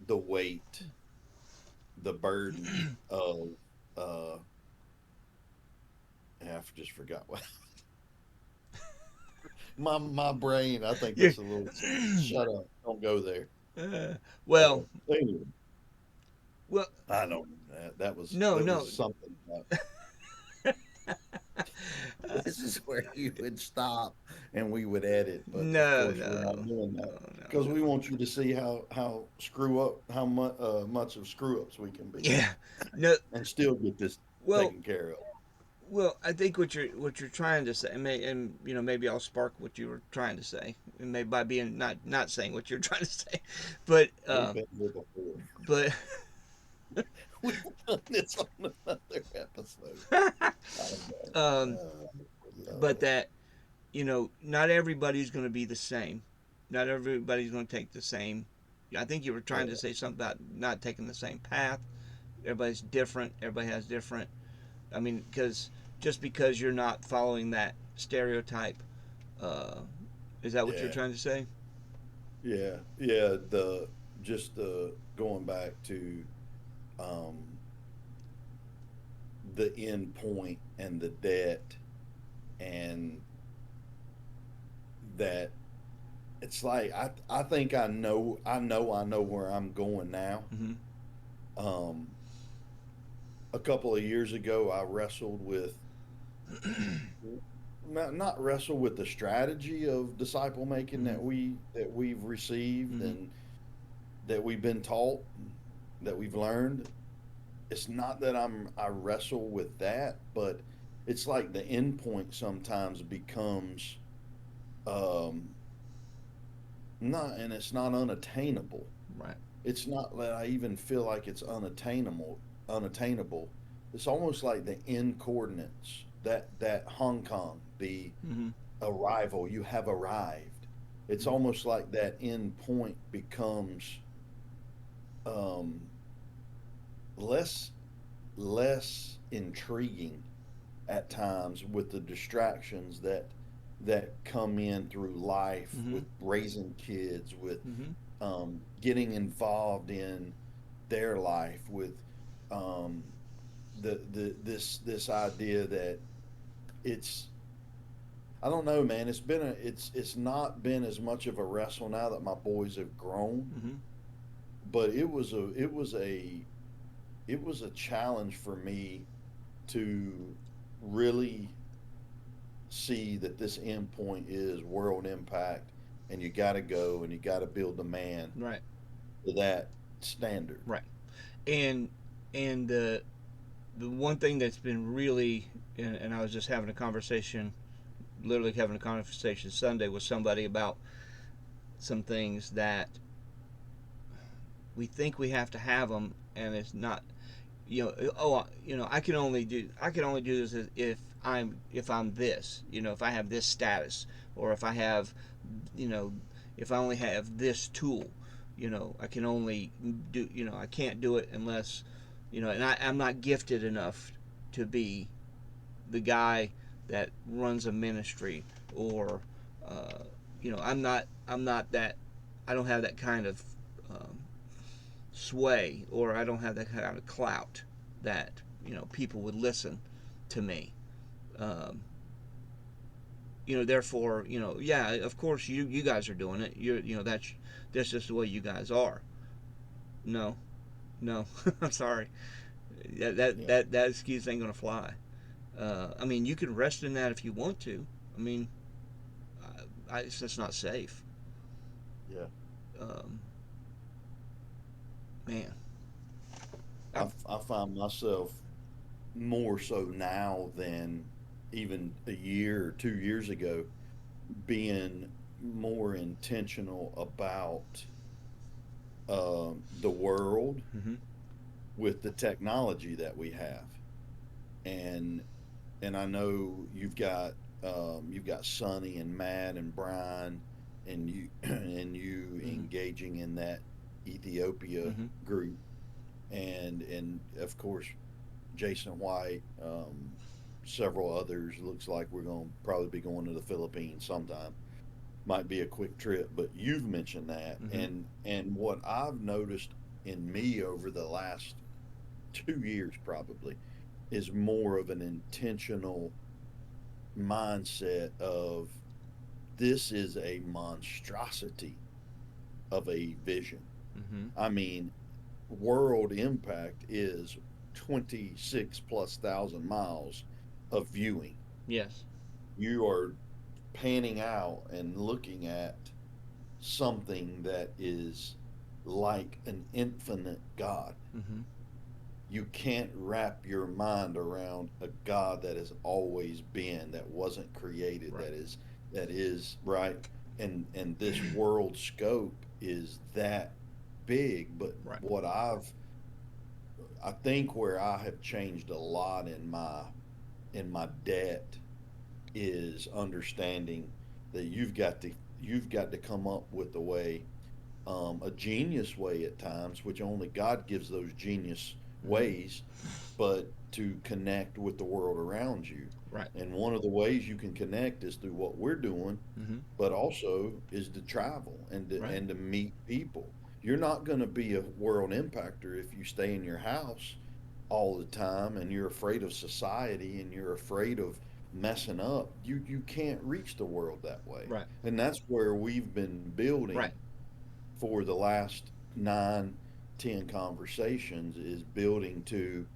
the weight the burden of I just forgot what my brain. I think Yeah. that's a little. Shut up! Don't go there. Uh, well, Anyway, well, I don't. That was no, that no. was something. This is where you would stop and we would edit, but of No, course we're not no, doing that no, no, because no. we want you to see how screw up how much of screw ups we can be Yeah, no. and still get this Well, taken care of. well, I think what you're trying to say, and maybe I'll spark what you were trying to say, and maybe by being not saying what you're trying to say, but We've been here before. but We've done this on another episode. I know. um, but Lord. that not everybody's going to be the same. Not everybody's going to take the same. I think you were trying to Yeah, say something about not taking the same path. Everybody's different. Everybody has different. I mean, just because you're not following that stereotype, uh, is that what you're yeah, trying to say? yeah. The just the going back to um, the end point and the debt and that it's like I think I know where I'm going now. Mm-hmm. Um, a couple of years ago, I wrestled with not wrestle with the strategy of disciple making Mm-hmm. that we've received Mm-hmm. and that we've been taught, that we've learned. It's not that I wrestle with that, but it's like the end point sometimes becomes um, not, and it's not unattainable. Right. It's not that I even feel like it's unattainable. It's almost like the end coordinates that Hong Kong, the Mm-hmm. arrival, you have arrived. It's almost like that end point becomes um, less less intriguing at times with the distractions that come in through life Mm-hmm. with raising kids, with Mm-hmm. getting involved in their life, with um, this idea that it's I don't know, man. It's not been as much of a wrestle now that my boys have grown, Mm-hmm. but it was a challenge for me to really see that this end point is world impact, and you got to go and you got to build the man Right. to that standard. Right. And the one thing that's been really, and I was just having a conversation, literally having a conversation Sunday with somebody about some things that we think we have to have them, and it's not. I can only do this if I'm this. If I have this status, or if I have, you know, if I only have this tool. I can only do. I can't do it unless, and I'm not gifted enough to be the guy that runs a ministry, or uh, I'm not that. I don't have that kind of um, sway, or I don't have that kind of clout that people would listen to me. Um, Therefore, yeah, of course you guys are doing it. That's just the way you guys are. No, no, I'm sorry. That that Yeah, that, that excuse ain't gonna fly. I mean, you can rest in that if you want to. I mean, it's just not safe. yeah. Um, man, I, I, I find myself more so now than even a year or 2 years ago being more intentional about the world mm-hmm, with the technology that we have, and I know you've got Sonny and Matt and Brian and you and you mm-hmm, engaging in that Ethiopia mm-hmm, group, and of course Jason White, several others. Looks like we're going to probably be going to the Philippines sometime. Might be a quick trip, but you've mentioned that, mm-hmm, and what I've noticed in me over the last 2 years probably, is more of an intentional mindset of this is a monstrosity of a vision. Mm-hmm. I mean, world impact is 26 plus thousand miles of viewing. Yes. You are panning out and looking at something that is like an infinite God. Mm-hmm. You can't wrap your mind around a God that has always been, that wasn't created, Right. that is right, and this world scope is that big. But Right. what I think where I have changed a lot in my debt is understanding that you've got to come up with a way, a genius way at times, which only God gives those genius Mm-hmm. ways, but to connect with the world around you. Right. And one of the ways you can connect is through what we're doing, Mm-hmm. but also is to travel Right. and to meet people. You're not going to be a world impactor if you stay in your house all the time and you're afraid of society and you're afraid of messing up. You can't reach the world that way. Right. And that's where we've been building Right. for the last 9, 10 conversations, is building to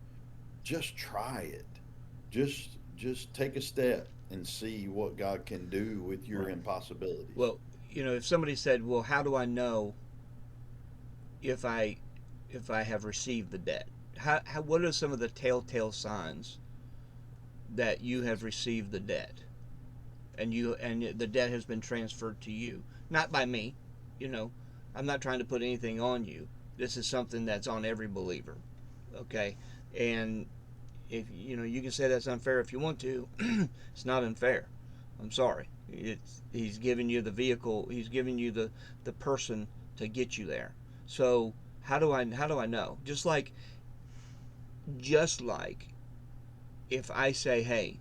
just try it. Just take a step and see what God can do with your Right. impossibilities. Well, if somebody said, "Well, how do I know if I have received the debt?" How what are some of the telltale signs that you have received the debt, and the debt has been transferred to you, not by me? You know, I'm not trying to put anything on you. This is something that's on every believer. Okay, and if you can say that's unfair if you want to. It's not unfair. I'm sorry. He's giving you the vehicle. He's giving you the person to get you there. So how do I know? Just like if I say, hey,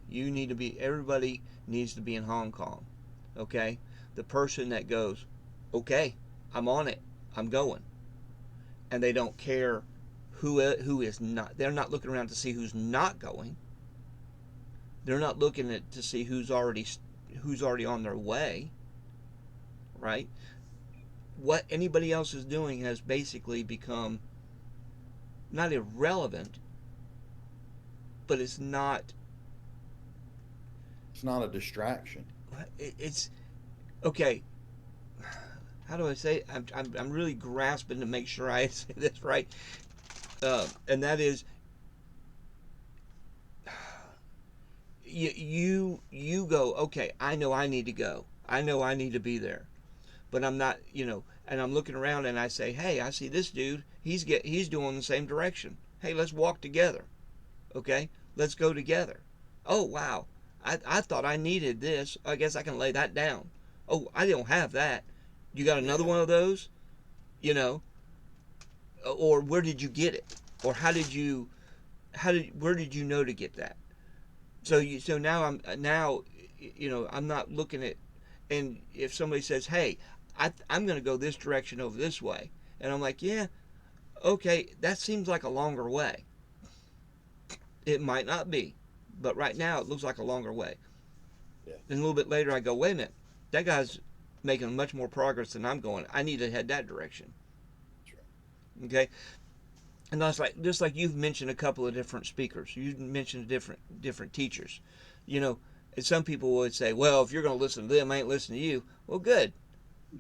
everybody needs to be in Hong Kong. Okay, the person that goes, okay, I'm on it. I'm going, and they don't care who is not. They're not looking around to see who's not going. They're not looking at to see who's already on their way, right? What anybody else is doing has basically become not irrelevant, but it's not. It's not a distraction. It's okay. How do I say it? I'm really grasping to make sure I say this right, and that is you go, okay, I know I need to go, I know I need to be there, but I'm not, and I'm looking around and I say, hey, I see this dude, he's doing the same direction. Hey, let's walk together. Okay, let's go together. Oh wow, I thought I needed this. I guess I can lay that down. Oh, I don't have that. You got another Yeah. one of those? You know, or where did you get it? Or where did you know to get that? So now I'm not looking at, and if somebody says, hey, I'm going to go this direction over this way, and I'm like, yeah, okay, that seems like a longer way. It might not be, but right now it looks like a longer way. Yeah. Then a little bit later I go, wait a minute, that guy's making much more progress than I'm going. I need to head that direction. That's right. Okay, and that's like just like you've mentioned a couple of different speakers. You mentioned different teachers. You know, and some people would say, well, if you're going to listen to them, I ain't listening to you. Well, good.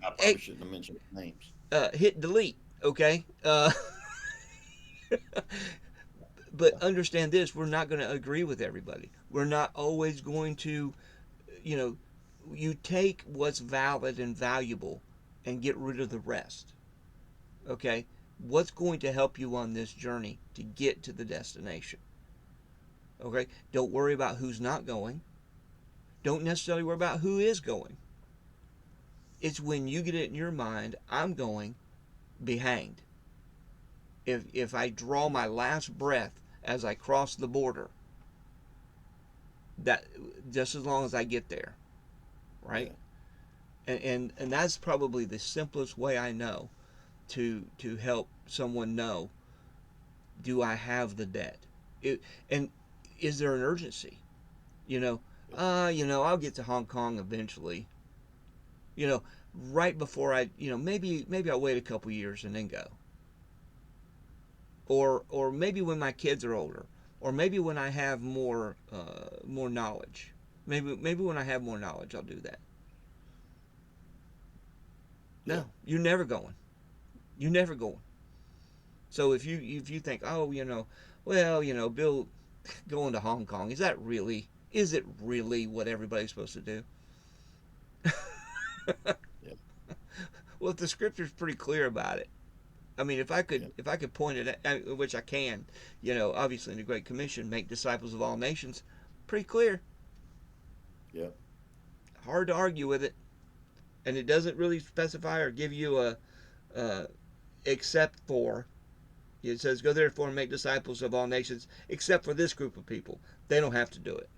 I probably Hey, shouldn't have mentioned names. hit delete. Okay. But understand this: we're not going to agree with everybody. We're not always going to, you know, you take what's valid and valuable and get rid of the rest. Okay? What's going to help you on this journey to get to the destination? Okay? Don't worry about who's not going. Don't necessarily worry about who is going. It's when you get it in your mind, I'm going, be hanged. If I draw my last breath as I cross the border, that just as long as I get there, right? Yeah. And that's probably the simplest way I know to help someone know do I have the debt? And is there an urgency? You know, I'll get to Hong Kong eventually. You know, right before maybe I'll wait a couple years and then go. Or maybe when my kids are older, or maybe when I have more knowledge. Maybe when I have more knowledge, I'll do that. Yeah. No, you're never going. You're never going. So if you think, oh, well, Bill going to Hong Kong, is it really what everybody's supposed to do? Yeah. Well, if the scripture's pretty clear about it. I mean, Yeah. if I could point it at, which I can, obviously in the Great Commission, make disciples of all nations, pretty clear. Yeah. Hard to argue with it, and it doesn't really specify or give you a except for. It says, "Go therefore and make disciples of all nations, except for this group of people. They don't have to do it."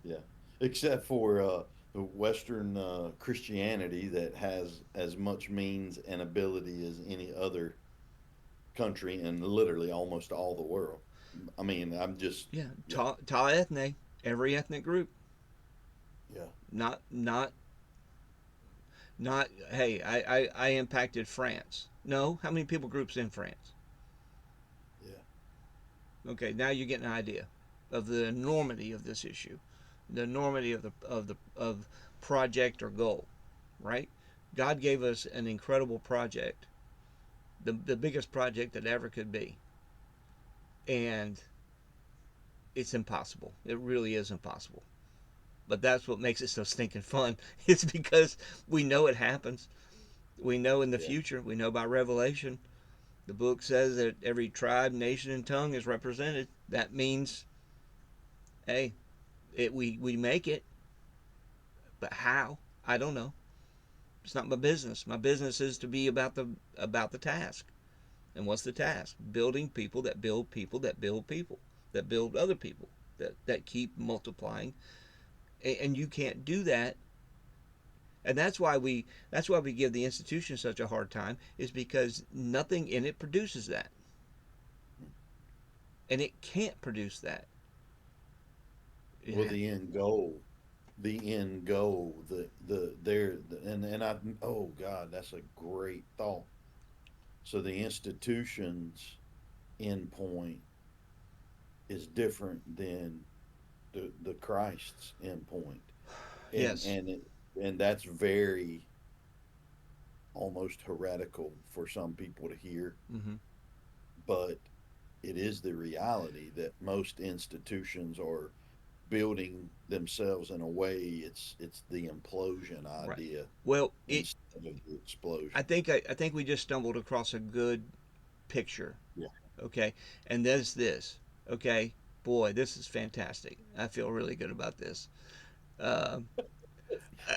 Yeah. Except for the Western Christianity that has as much means and ability as any other country in literally almost all the world. I mean, I'm just, Yeah, yeah, ta ethne, every ethnic group. yeah, Not not not. Hey, I impacted France. No, how many people groups in France? yeah, Okay, now you're getting an idea of the enormity of this issue, the enormity of project or goal, right? God gave us an incredible project, the biggest project that ever could be, and it's impossible. It really is impossible. But that's what makes it so stinking fun. It's because we know it happens. We know in the yeah, future. We know by Revelation. The book says that every tribe, nation, and tongue is represented. That means, hey, we make it. But how? I don't know. It's not my business. My business is to be about the task. And what's the task? Building people that build people that build people that build other people that keep multiplying. And you can't do that. And that's why we give the institution such a hard time, is because nothing in it produces that. And it can't produce that. well, Yeah. the end goal, the there, and I, oh God, that's a great thought. So the institution's end point is different than the Christ's end point, and Yes. and it, and that's very almost heretical for some people to hear, Hmm. but it is the reality that most institutions are building themselves in a way, it's the implosion Right. idea Well, instead of the I explosion. think I think we just stumbled across a good picture. Yeah. Okay, and there's this. Okay, boy, this is fantastic. I feel really good about this. Uh,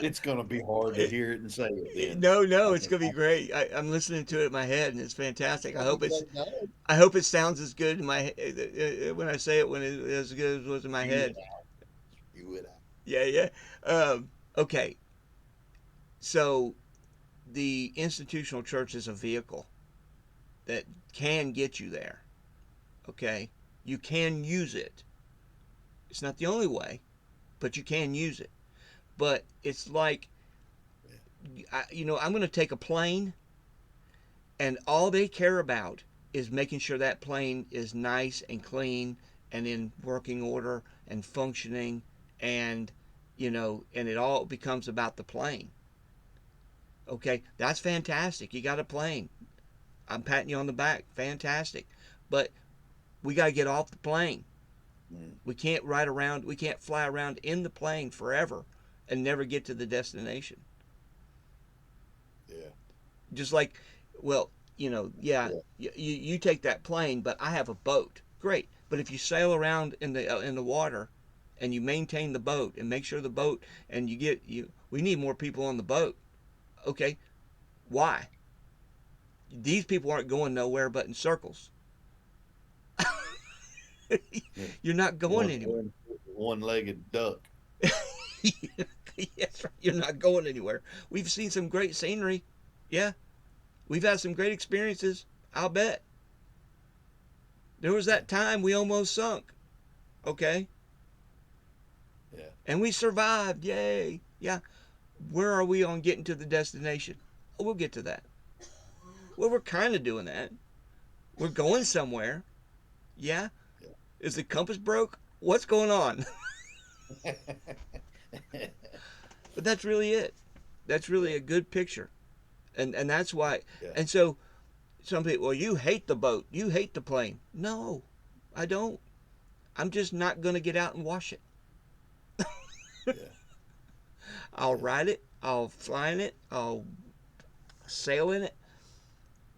It's going to be hard to hear it and say it then. no, I no, it's can, gonna be great. I'm listening to it in my head, and it's fantastic. That'd be great. No, I hope it sounds as good in my when I say it when it as good as it was in my spew head. it out. Spew it out. Yeah, yeah. Okay, so the institutional church is a vehicle that can get you there. Okay, you can use it. It's not the only way, but you can use it. But it's like, I'm going to take a plane, and all they care about is making sure that plane is nice and clean and in working order and functioning, and and it all becomes about the plane. Okay, that's fantastic. You got a plane. I'm patting you on the back. Fantastic. But we got to get off the plane. mm, We can't ride around, we can't fly around in the plane forever and never get to the destination. yeah, Just like, well, yeah, yeah, you take that plane, but I have a boat. Great. But if you sail around in the water and you maintain the boat and make sure the boat, and we need more people on the boat. Okay, why? These people aren't going nowhere but in circles. yeah. You're not going anywhere. One-legged duck. Yes, right. You're not going anywhere. We've seen some great scenery. Yeah, we've had some great experiences. I'll bet. There was that time we almost sunk. Okay? Yeah. And we survived. Yay. Yeah. Where are we on getting to the destination? Oh, we'll get to that. Well, we're kind of doing that. We're going somewhere. Yeah. Yeah. Is the compass broke? What's going on? But that's really it. That's really a good picture. And that's why. Yeah. And so some people, well, you hate the boat. You hate the plane. No, I don't. I'm just not going to get out and wash it. Yeah. I'll ride it. I'll fly in it. I'll sail in it.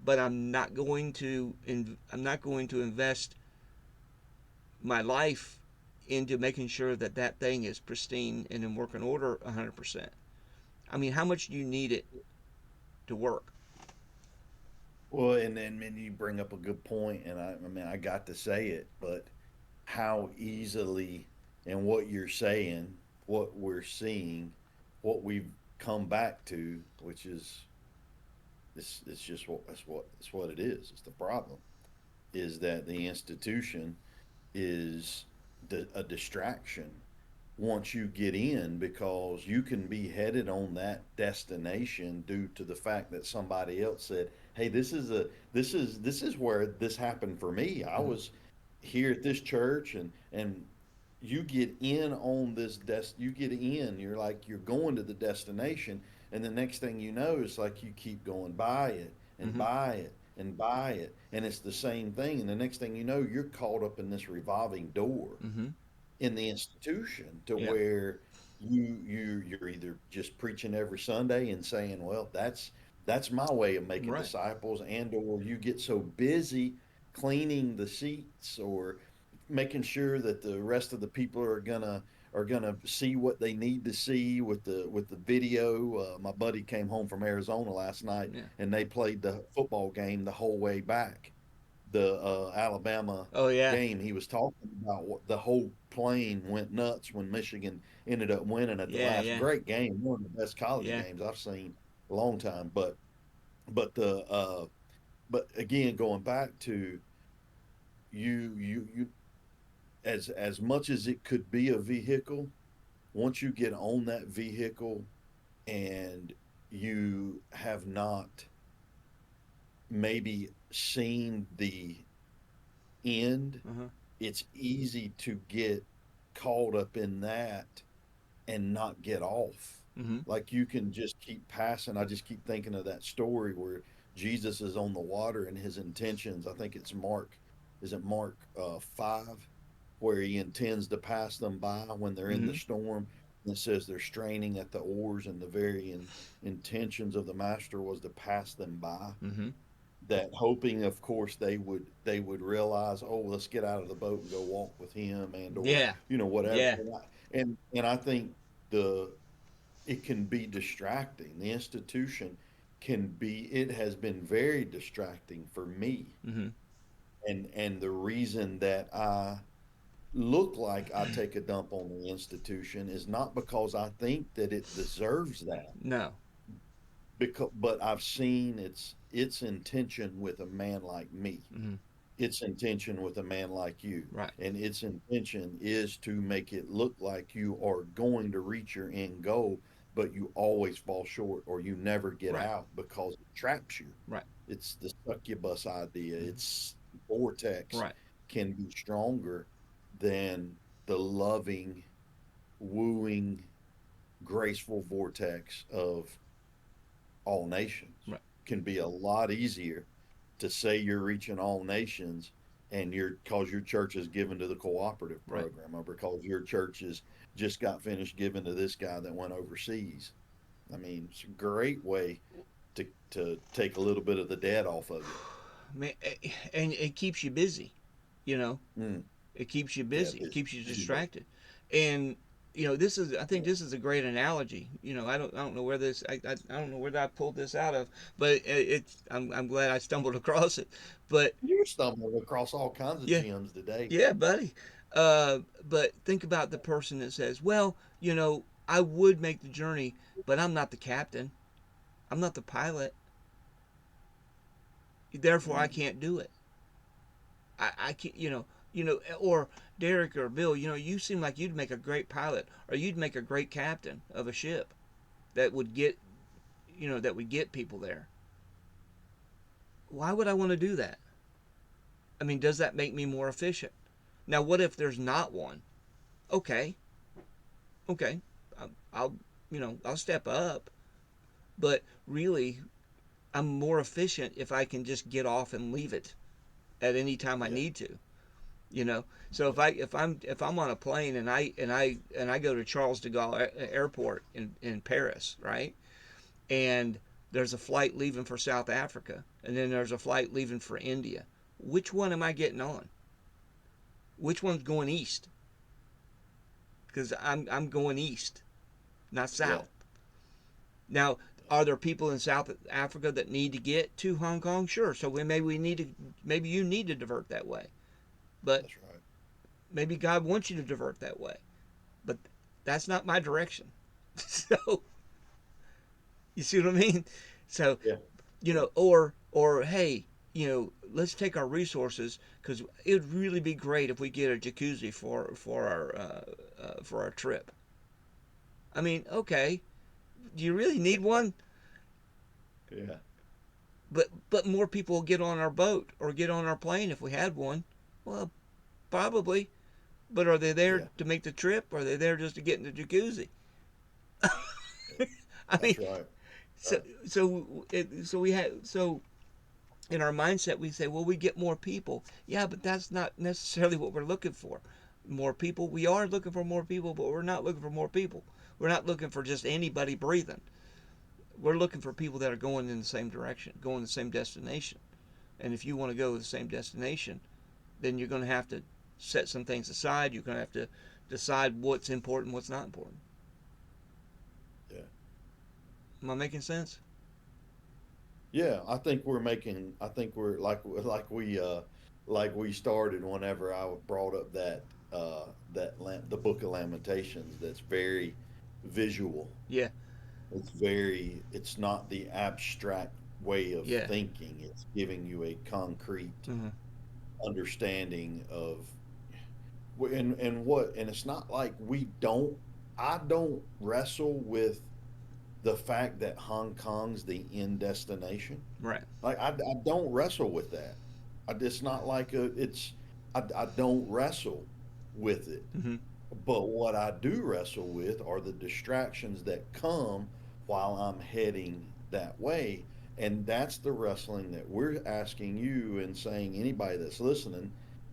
But I'm not going to invest my life into making sure that that thing is pristine and in working order 100%. I mean, how much do you need it to work? Well, and then you bring up a good point, and I mean, I got to say it, but how easily, and what you're saying, what we're seeing, what we've come back to, which is it's just what it is. It's the problem is that the institution is a distraction once you get in, because you can be headed on that destination due to the fact that somebody else said, hey, this is where this happened for me. I Mm-hmm. was here at this church, and you get in on this you get in, you're like, you're going to the destination, and the next thing you know, it's like you keep going by it and Mm-hmm. buy it and buy it, and it's the same thing, and the next thing you know, you're caught up in this revolving door Mm-hmm. in the institution, to Yeah. where you're either just preaching every Sunday and saying, well, that's my way of making Right. disciples, and or you get so busy cleaning the seats, or making sure that the rest of the people are gonna see what they need to see with the video. My buddy came home from Arizona last night, Yeah. and they played the football game the whole way back, the Alabama Oh yeah. game. He was talking about what the whole plane went nuts when Michigan ended up winning at the Yeah. last. Yeah. Great game, one of the best college Yeah. games I've seen a long time. But the but again, going back to you, as much as it could be a vehicle, once you get on that vehicle and you have not maybe seen the end, Uh-huh. it's easy to get caught up in that and not get off. Mm-hmm. Like, you can just keep passing. I just keep thinking of that story where Jesus is on the water, and his intentions, I think it's Mark, is it Mark 5, where he intends to pass them by when they're in the Mm-hmm. storm. And it says they're straining at the oars, and the very intentions of the master was to pass them by, Mm-hmm. that hoping, of course, they would realize, oh, let's get out of the boat and go walk with him, and or Yeah. whatever. Yeah. And I think the it can be distracting. The institution can be, it has been very distracting for me, Mm-hmm. and the reason that I look like I take a dump on the institution is not because I think that it deserves that, No. because but I've seen its intention with a man like me, Mm-hmm. its intention with a man like you, Right. and its intention is to make it look like you are going to reach your end goal, but you always fall short, or you never get Right. out because it traps you. Right. It's the succubus idea. Mm-hmm. It's vortex Right. can be stronger than the loving, wooing, graceful vortex of all nations. Right. Can be a lot easier to say you're reaching all nations, and you're, because your church is given to the cooperative Right. program, or because your church is just got finished giving to this guy that went overseas. I mean, it's a great way to take a little bit of the dead off of Man, and it keeps you busy. You know, you. it keeps you Yeah, busy. It keeps you busy bee. distracted. And this is, I think this is a great analogy. I don't know where this I don't know where I pulled this out of, but I'm glad I stumbled across it. But You're stumbling across all kinds of yeah, gems today. yeah, buddy. But think about the person that says, "Well, I would make the journey, but I'm not the captain. I'm not the pilot." Therefore, I can't do it. I can't, or Derek or Bill, you seem like you'd make a great pilot, or you'd make a great captain of a ship that would get, that would get people there. Why would I want to do that? I mean, does that make me more efficient? Now, what if there's not one? Okay, okay, I'll, I'll step up, but really, I'm more efficient if I can just get off and leave it at any time I Yeah. need to. So if I'm on a plane and I go to Charles de Gaulle Airport in Paris, right, and there's a flight leaving for South Africa, and then there's a flight leaving for India, which one am I getting on? Which one's going east? Because I'm going east, not Yeah. south. Now, are there people in South Africa that need to get to Hong Kong? Sure. So maybe you need to divert that way, but That's right. maybe God wants you to divert that way, but that's not my direction. So you see what I mean? So Yeah. or hey, let's take our resources because it would really be great if we get a jacuzzi for our trip. I mean, okay, do you really need one? Yeah. But more people will get on our boat or get on our plane if we had one. Well, probably. But are they there Yeah. to make the trip? Or are they there just to get in the jacuzzi? I mean, That's right. so so in our mindset we say, well, we get more people. Yeah, but that's not necessarily what we're looking for. More people. We are looking for more people, but we're not looking for more people. We're not looking for just anybody breathing. We're looking for people that are going in the same direction, going the same destination. And if you want to go to the same destination, then you're going to have to set some things aside. You're going to have to decide what's important, what's not important. Yeah. Am I making sense? Yeah, I think we're like we started whenever I brought up the book of Lamentations that's very visual. Yeah, It's not the abstract way of yeah, thinking. It's giving you a concrete hmm understanding of and it's not like I don't wrestle with the fact that Hong Kong's the end destination. right. Like I don't wrestle with that. It's not like I don't wrestle with it. hmm But what I do wrestle with are the distractions that come while I'm heading that way. And that's the wrestling that we're asking you and saying anybody that's listening,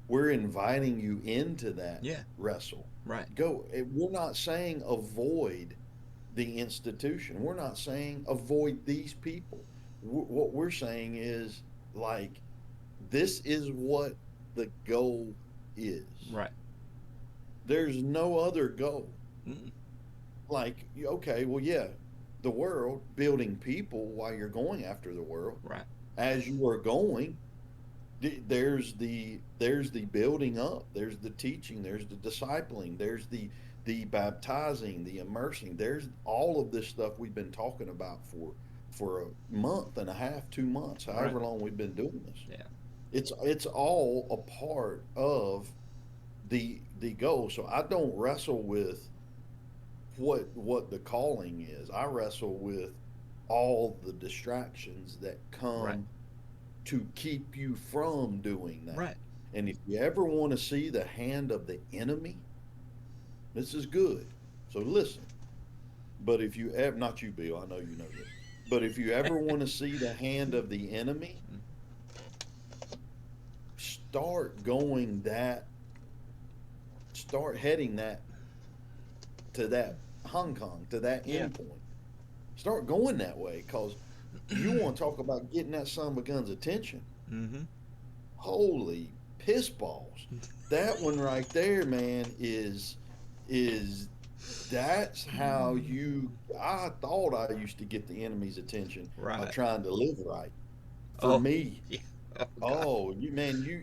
we're inviting you into that Yeah, wrestle. right. We're not saying avoid the institution. We're not saying avoid these people. What we're saying is like this is what the goal is. Right. There's no other goal. Mm-mm. Like okay, well yeah, the world building people while you're going after the world. Right. As you are going, there's the building up, there's the teaching, there's the discipling, there's the baptizing, the immersing. There's all of this stuff we've been talking about for a month and a half, 2 months, Right. however long we've been doing this. Yeah. It's all a part of the goal. So I don't wrestle with what the calling is. I wrestle with all the distractions that Right. come to keep you from doing that. Right. And if you ever want to see the hand of the enemy, this is good. So listen. But if you ever, not you, Bill, I know you know this. But if you ever want to see the hand of the enemy, start going that, start heading that to that Hong Kong, to that Yeah. end point. Start going that way because you want to talk about getting that son of a gun's attention. Mm-hmm. Holy piss balls. That one right there, man, is that's how you I thought I used to get the enemy's attention by Right. trying to live right. For Oh. me, Yeah. Oh God. oh,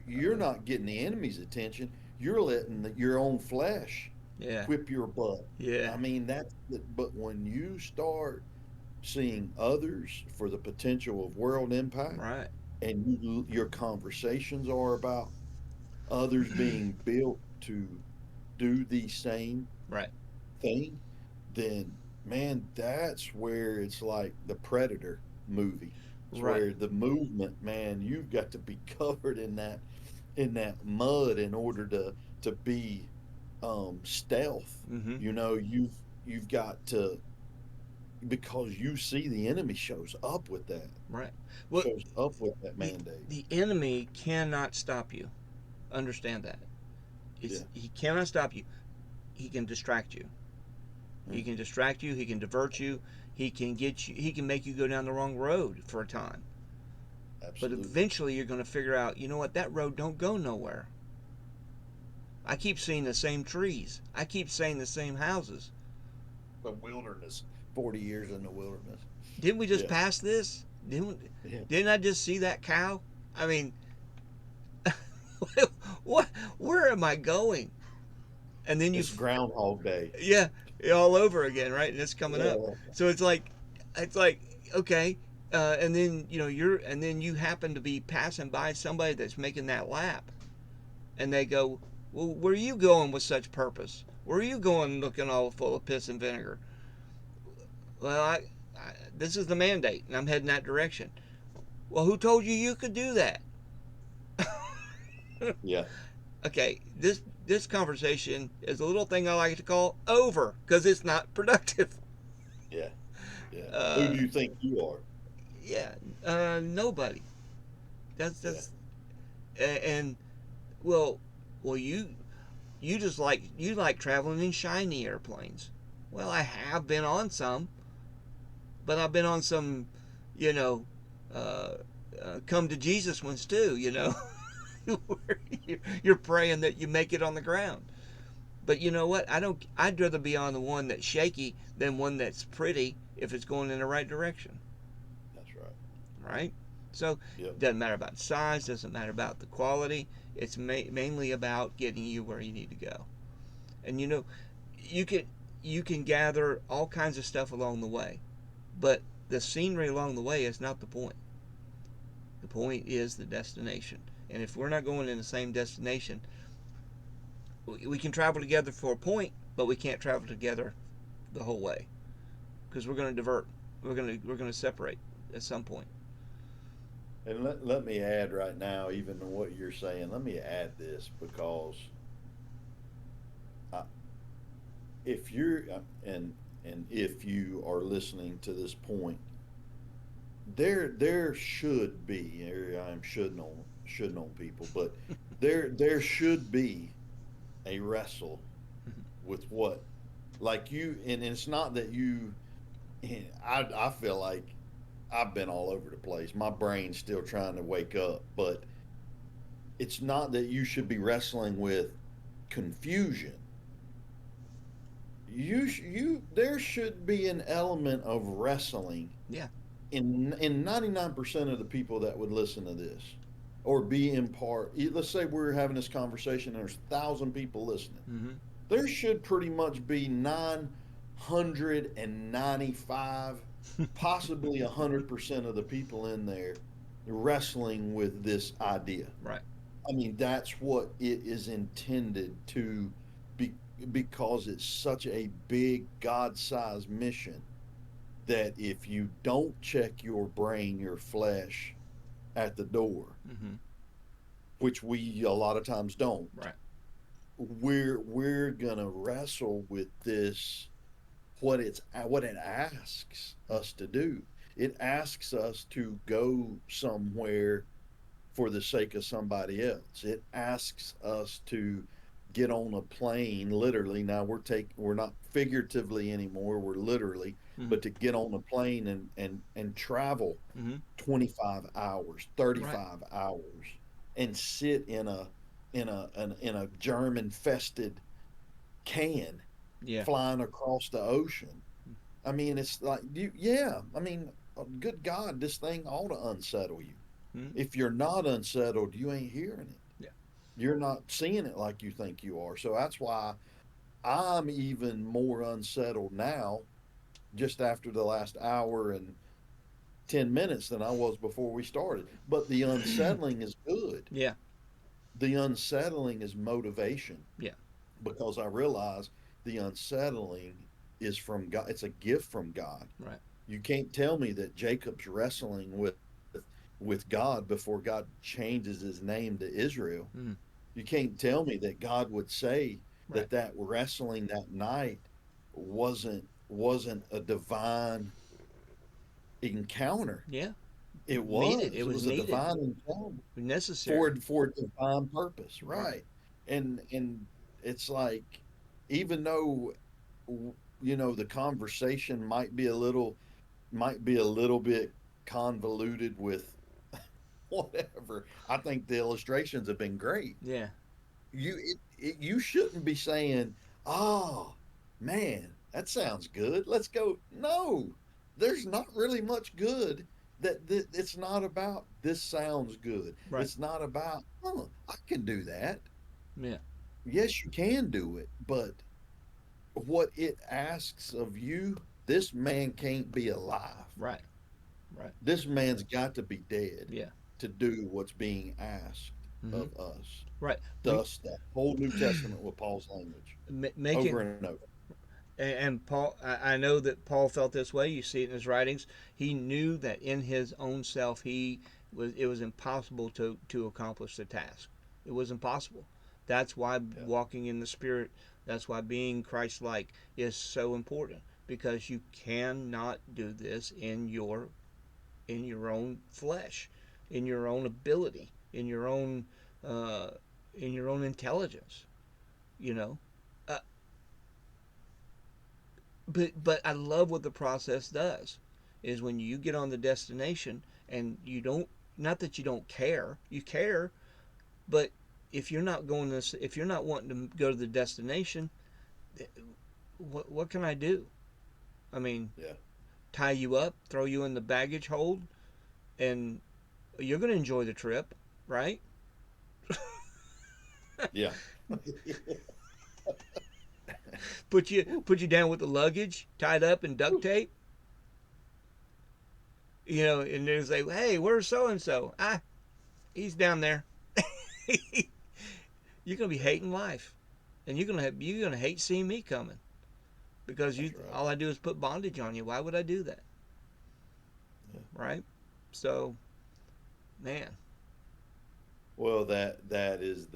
you're not getting the enemy's attention. You're letting your own flesh Yeah. whip your butt. Yeah. I mean but when you start seeing others for the potential of world impact Right. and your conversations are about others being built to do the same Right. thing, then man, that's where it's like the Predator movie. It's Right. where the movement, man, you've got to be covered in that mud in order to be stealth. Mm-hmm. You know, you've got to, because you see the enemy Right. Well, shows up with that the mandate. the enemy cannot stop you. Understand that. Yeah. He cannot stop you. He can distract you. He Mm, can distract you. He can divert you. He can get you. He can make you go down the wrong road for a time. But absolutely. eventually, you're going to figure out. You know what? That road don't go nowhere. I keep seeing the same trees. I keep seeing the same houses. The wilderness. 40 years in the wilderness. Didn't we just Yeah. pass this? Yeah. Didn't I just see that cow? I mean, what? Where am I going? And then you, It's Groundhog Day. yeah, all over again, right? And it's coming up. Yeah. So it's like, okay, and then and then you happen to be passing by somebody that's making that lap, and they go, well, where are you going with such purpose? Where are you going looking all full of piss and vinegar? Well, this is the mandate, and I'm heading that direction. Well, who told you you could do that? Yeah. Okay, this conversation is a little thing I like to call over because it's not productive. Yeah. Yeah. Who Uh, do you think you are? yeah, nobody. Yeah. That's and well, well you like traveling in shiny airplanes. Well, I have been on some, but I've been on some, you know, uh, come to Jesus ones too. Where you're praying that you make it on the ground. But you know what? I don't. I'd rather be on the one that's shaky than one that's pretty if it's going in the right direction, That's right. right? So Yep. it doesn't matter about size, doesn't matter about the quality. It's mainly about getting you where you need to go. And you can you can gather all kinds of stuff along the way, but the scenery along the way is not the point. The point is the destination. And if we're not going in the same destination, we can travel together for a point, but we can't travel together the whole way because we're going to divert. We're going to separate at some point. And let me add right now, even to what you're saying, let me add this because I, if you're and if you are listening to this point, there should be, here I am shouldn't on people, but there should be a wrestle with what, like you, and it's not that you, I feel like I've been all over the place. My brain's still trying to wake up, but it's not that you should be wrestling with confusion. You there should be an element of wrestling Yeah. in 99% of the people that would listen to this or be in part. Let's say we're having this conversation and there's 1,000 people listening. Mm-hmm. There should pretty much be 995, possibly 100% of the people in there wrestling with this idea. Right. I mean, that's what it is intended to be, because it's such a big God-sized mission that if you don't check your brain, your flesh at the door, Mm-hmm. which we a lot of times don't, Right. we're gonna wrestle with this, what it asks us to do. It asks us to go somewhere for the sake of somebody else. It asks us to get on a plane, literally. Now we're not figuratively anymore, we're literally, Mm-hmm. but to get on a plane and travel Mm-hmm. 25 hours, Right. 35 hours and sit in a germ infested can Yeah. flying across the ocean. I mean, it's like yeah, I mean, good God, this thing ought to unsettle you. Mm-hmm. If you're not unsettled, you ain't hearing it. Yeah. You're not seeing it like you think you are. So that's why I'm even more unsettled now, just after the last hour and 10 minutes than I was before we started. But the unsettling is good. Yeah. The unsettling is motivation Yeah. because I realize the unsettling is from God. It's a gift from God. Right. You can't tell me that Jacob's wrestling with God before God changes his name to Israel. Mm. You can't tell me that God would say Right. that that wrestling that night wasn't a divine encounter. Yeah. It Needed. It was. It was was a needed. divine encounter Necessary. for a divine purpose, Right. right? And it's like even though the conversation might be a little bit convoluted with whatever. I think the illustrations have been great. Yeah. You shouldn't be saying, "Oh, man, that sounds good. Let's go." No, there's not really much good. That it's not about this sounds good. Right. It's not about, oh, I can do that. Yeah. Yes, you can do it, but what it asks of you, this man can't be alive. Right. Right. This man's got to be dead Yeah. to do what's being asked Hmm. of us. Right. We Thus, that whole New Testament with Paul's language over making and over. and Paul. I know that Paul felt this way. You see it in his writings. He knew that in his own self, it was impossible to accomplish the task. It was impossible. That's why Yeah. walking in the Spirit. That's why being Christ-like is so important because you cannot do this in your own flesh, in your own ability, uh, in your own intelligence. You know, uh, but I love what the process does. Is when you get on the destination and you don't, not that you don't care, you care, but if you're not wanting to go to the destination, what can I do? I mean, Yeah. tie you up, throw you in the baggage hold, and you're going to enjoy the trip, right? Yeah. Put you down with the luggage tied up in duct tape, and they say, "Hey, where's so and so?" Ah, he's down there. You're gonna be hating life, and you're gonna hate seeing me coming because That's you right. all I do is put bondage on you. Why would I do that, Yeah. right? So, man, Well, that is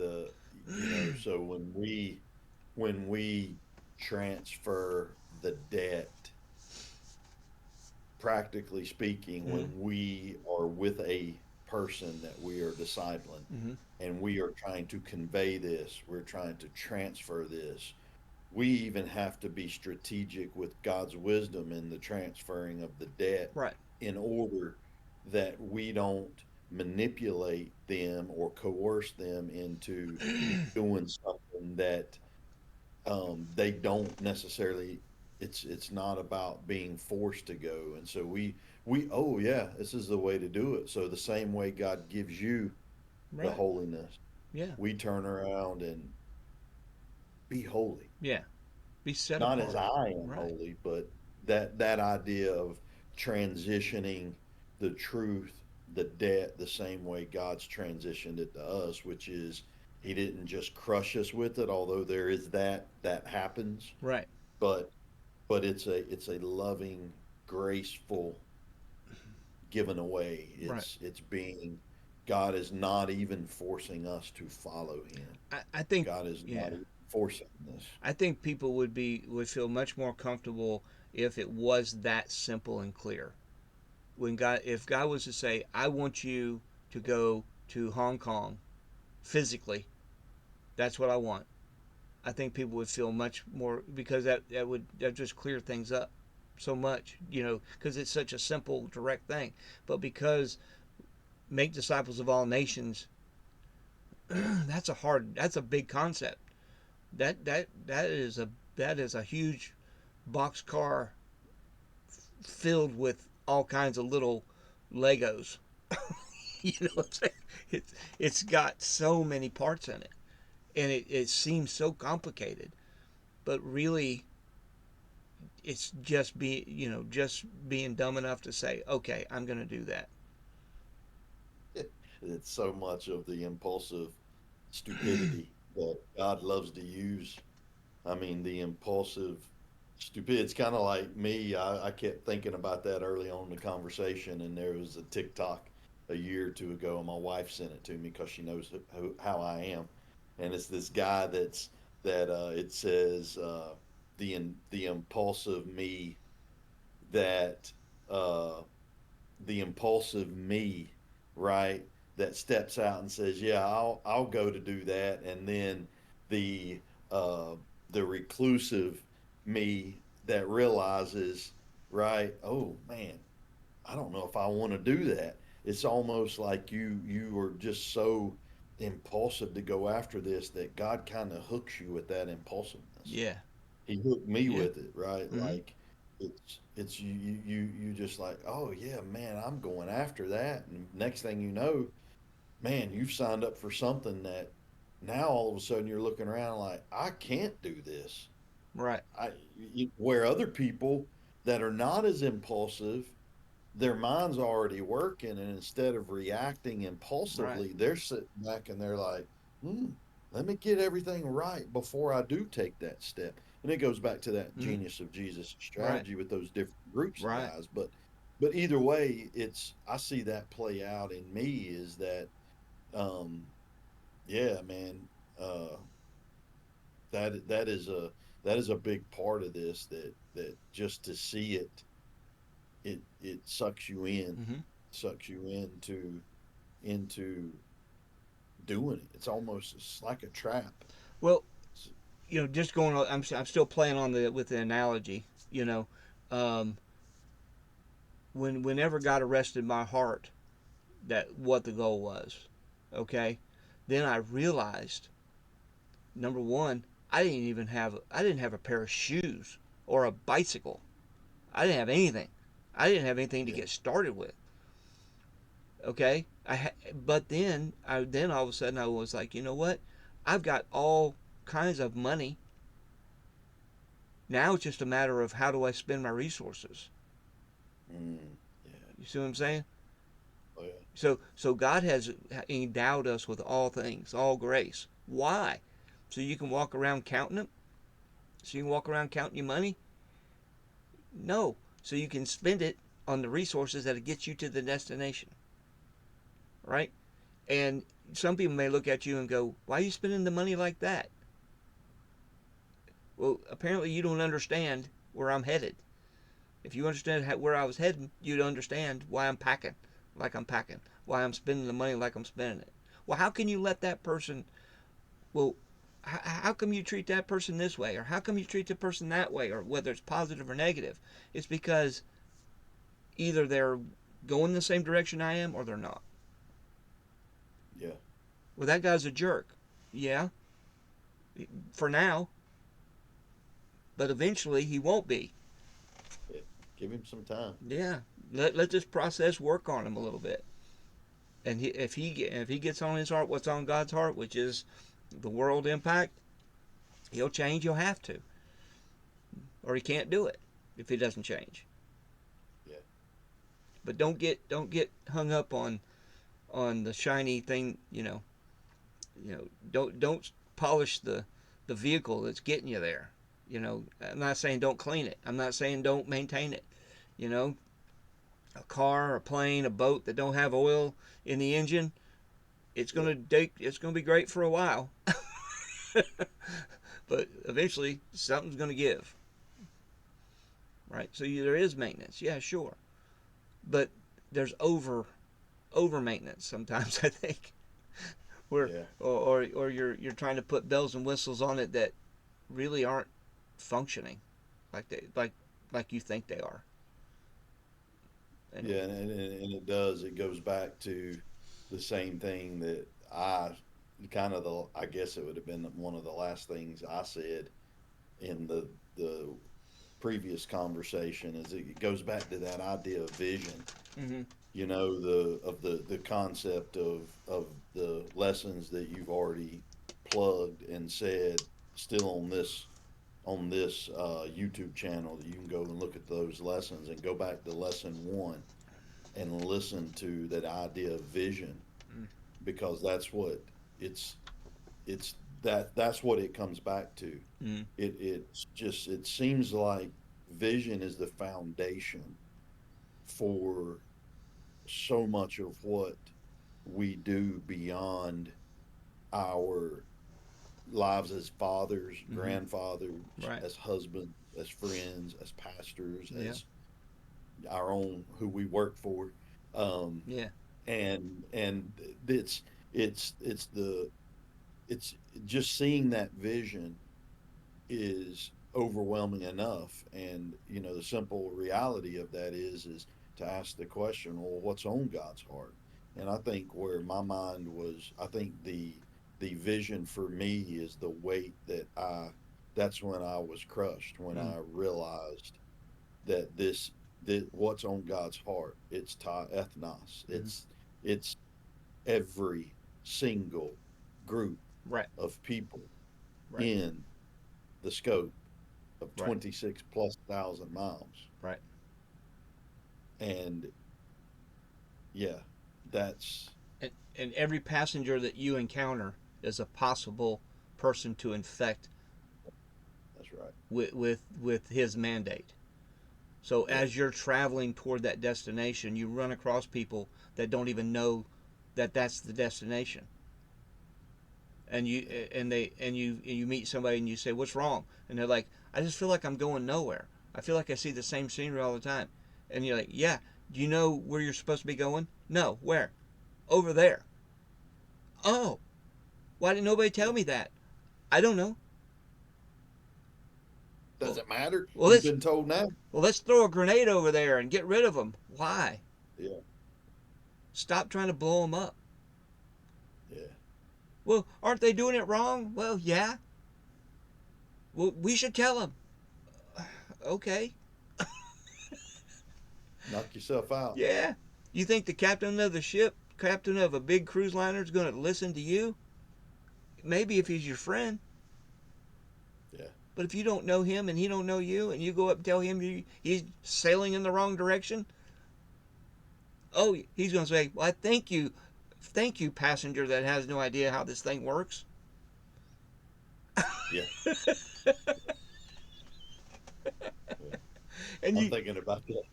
so when we transfer the debt, practically speaking, mm-hmm, when we are with a person that we are discipling mm-hmm, and we are trying to convey this, we're trying to transfer this, we even have to be strategic with God's wisdom in the transferring of the debt right, in order that we don't manipulate them or coerce them into doing something that they don't necessarily. It's not about being forced to go, and so we oh yeah, this is the way to do it. So the same way God gives you the right, holiness, yeah, we turn around and be holy, yeah. Be set not as apart, I am right, holy, but that idea of transitioning the truth, the debt, the same way God's transitioned it to us, which is He didn't just crush us with it, although there is that happens, right, but it's a loving, graceful giving away. right. It's being God is not even forcing us to follow Him. I think, God is yeah, not even forcing us. I think people would feel much more comfortable if it was that simple and clear. If God was to say, "I want you to go to Hong Kong physically," that's what I want. I think people would feel much more because that just clear things up so much, because it's such a simple, direct thing. But because make disciples of all nations, that's a big concept. That is a huge boxcar filled with all kinds of little Legos. You know what I'm saying? It's got so many parts in it, and it seems so complicated, but really, It's just being dumb enough to say, okay, I'm going to do that. It's so much of the impulsive stupidity that God loves to use. I mean, the impulsive stupid. It's kind of like me. I kept thinking about that early on in the conversation, and there was a TikTok a year or two ago, and my wife sent it to me because she knows how I am, and it's this guy that it says the impulsive me that uh, the impulsive me, right? That steps out and says, "Yeah, I'll go to do that," and then the uh, the reclusive me that realizes, right? Oh man, I don't know if I want to do that. It's almost like you are just so impulsive to go after this that God kind of hooks you with that impulsiveness. Yeah. He hooked me Yeah. with it, right? Hmm. Like it's you just like, oh yeah, man, I'm going after that, and next thing you know, man, you've signed up for something that now all of a sudden you're looking around like, I can't do this. Right. Where other people that are not as impulsive, their mind's already working, and instead of reacting Right. impulsively, they're sitting back and they're like, hmm, let me get everything right before I do take that step. And it goes back to that Hmm. genius of Jesus Right. strategy with those different groups of Right. guys. But either way, it's I see that play out in me is that um yeah, man, uh that is a big part of this that just to see it Hmm. sucks you into doing it. It's like a trap. Well, It's, just going on, I'm still playing on the with the analogy, you know. Um, whenever God arrested my heart, that what the goal was, okay, then I realized, number one, I didn't have a pair of shoes or a bicycle. I didn't have anything. I didn't have anything to yeah, get started with. Okay, but then all of a sudden I was like, you know what? I've got all kinds of money. Now it's just a matter of how do I spend my resources. yeah, You see what I'm saying? oh yeah, So God has endowed us with all things, all grace. Why? So you can walk around counting them. So you can walk around counting your money. No. So you can spend it on the resources that get you to the destination, right? And some people may look at you and go, "Why are you spending the money like that?" Well, apparently you don't understand where I'm headed. If you understand where I was heading, you'd understand why I'm packing like I'm packing, why I'm spending the money like I'm spending it. Well, how can you let that person? Well, how come you treat that person this way, or how come you treat the person that way, or whether it's positive or negative? It's because either they're going the same direction I am, or they're not. yeah, Well, that guy's a jerk. Yeah, for now, but eventually he won't be. yeah. Give him some time. Yeah, let this process work on him a little bit. And if he gets on his heart what's on God's heart, which is the world impact, he'll change. He'll have to, or he can't do it if he doesn't change. Yeah, But don't get hung up on the shiny thing. Don't polish the vehicle that's getting you there. I'm not saying don't clean it. I'm not saying don't maintain it. You know, a car, a plane, a boat that don't have oil in the engine, yeah, it's gonna be great for a while, but eventually something's gonna give, right? So there is maintenance, yeah, sure, but there's over maintenance sometimes. I think where yeah, or you're trying to put bells and whistles on it that really aren't functioning like you think they are. And yeah. And it does. It goes back to the same thing that I kind of the. I guess it would have been one of the last things I said in the previous conversation. Is it goes back to that idea of vision. mm-hmm. The concept of the lessons that you've already plugged and said still on this YouTube channel that you can go and look at those lessons and go back to lesson one and listen to that idea of vision, Mm. because that's what it's it's that's what it comes back to. Mm. It seems like vision is the foundation for so much of what we do beyond our lives as fathers, Mm-hmm. grandfathers, Right. as husbands, as friends, as pastors, Yeah. as our own who we work for. Um, Yeah. and it's it's the it's just seeing that vision is overwhelming enough. And the simple reality of that is to ask the question, well, what's on God's heart? And I think where my mind was, I think the vision for me is the weight that I that's when I was crushed, when Mm. I realized that that what's on God's heart, it's ta ethnos, Mm-hmm. it's every single group Right. of people Right. in the scope of Right. 26 plus thousand miles. Right. And yeah, that's And every passenger that you encounter is a possible person to infect that's right. with his mandate. So Yeah, as you're traveling toward that destination, you run across people that don't even know that that's the destination. And you yeah, and you meet somebody and you say, "What's wrong?" And they're like, "I just feel like I'm going nowhere. I feel like I see the same scenery all the time." And you're like, "Yeah, do you know where you're supposed to be going?" "No, where?" "Over there." "Oh, why didn't nobody tell yeah. me that?" "I don't know." Does Well, it matter? well You've let's been told now. well let's throw a grenade over there and get rid of them. Why? Yeah, Stop trying to blow them up. yeah. Well, aren't they doing it wrong? Well, yeah. Well, we should tell them. Okay. Knock yourself out. Yeah. You think the captain of the ship, captain of a big cruise liner, is going to listen to you? Maybe if he's your friend. Yeah, But if you don't know him and he don't know you, and you go up and tell him he's sailing in the wrong direction, oh, he's going to say, "Well, thank you, passenger that has no idea how this thing works." yeah, yeah. And I'm you, thinking about that.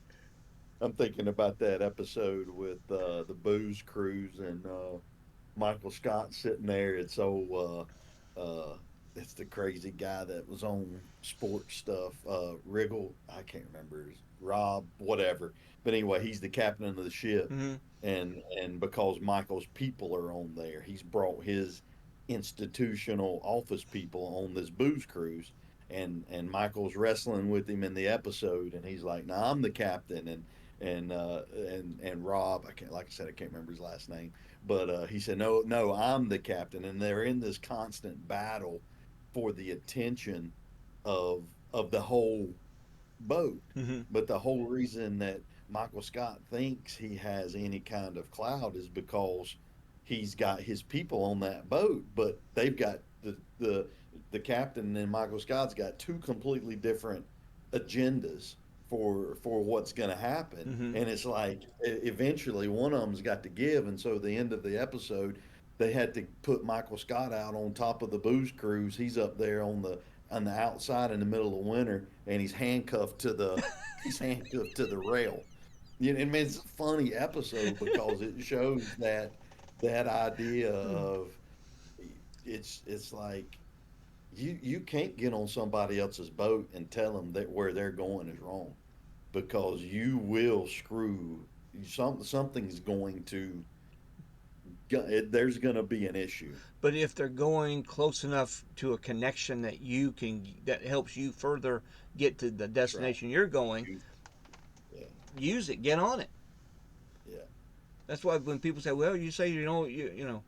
I'm thinking about that episode with the booze cruise and Michael Scott sitting there. It's the crazy guy that was on sports stuff. Riggle, I can't remember his Rob, whatever. But anyway, he's the captain of the ship, mm-hmm, and because Michael's people are on there, he's brought his institutional office people on this booze cruise. And Michael's wrestling with him in the episode, and he's like, "No, I'm the captain," and Rob, I can't, like I said, I can't remember his last name, but he said, "No, no, I'm the captain," and they're in this constant battle for the attention of the whole boat. mm-hmm, But the whole reason that Michael Scott thinks he has any kind of clout is because he's got his people on that boat, but they've got the captain and Michael Scott's got two completely different agendas for what's going to happen. mm-hmm. And it's like eventually one of them's got to give, and so the end of the episode they had to put Michael Scott out on top of the booze cruise. He's up there on the outside in the middle of winter, and he's handcuffed to the rail. I mean, it's a funny episode because it shows that idea of it's like you can't get on somebody else's boat and tell them that where they're going is wrong, because you will screw something's going to there's going to be an issue. But if they're going close enough to a connection that helps you further get to the That's right. destination you're going, You, yeah, use it. Get on it. yeah, That's why when people say, "Well, you say you know,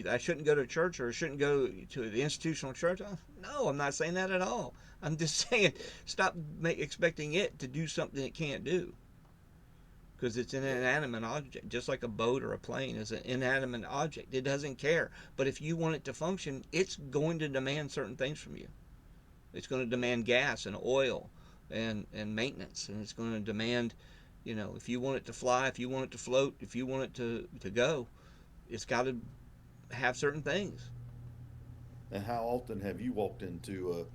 I shouldn't go to church or shouldn't go to the institutional church," no, I'm not saying that at all. I'm just saying yeah, stop expecting it to do something it can't do, because it's an yeah, inanimate object, just like a boat or a plane is an inanimate object. It doesn't care. But if you want it to function, it's going to demand certain things from you. It's going to demand gas and oil and maintenance, and it's going to demand, if you want it to fly, if you want it to float, if you want it to go, it's got to have certain things. And how often have you walked into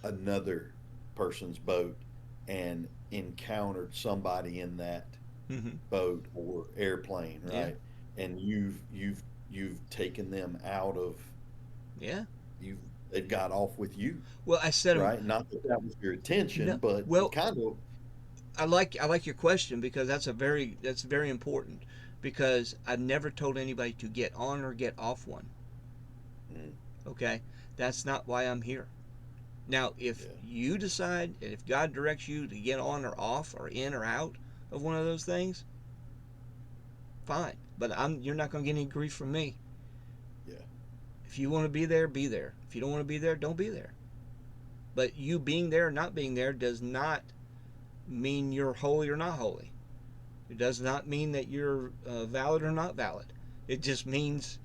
another person's boat and encountered somebody in that Hmm. boat or airplane, Yeah, right? And you've taken them out of yeah. you. They've got off with you, Well, I said, right? Not that that was your intention, no. but it Well, kind of. I like your question because that's very important, because I've never told anybody to get on or get off one. Mm, Okay, that's not why I'm here. Now, if yeah, you decide and if God directs you to get on or off or in or out of one of those things, fine. But you're not going to get any grief from me. yeah, If you want to be there, be there. If you don't want to be there, don't be there. But you being there or not being there does not mean you're holy or not holy. It does not mean that you're valid or not valid. It just means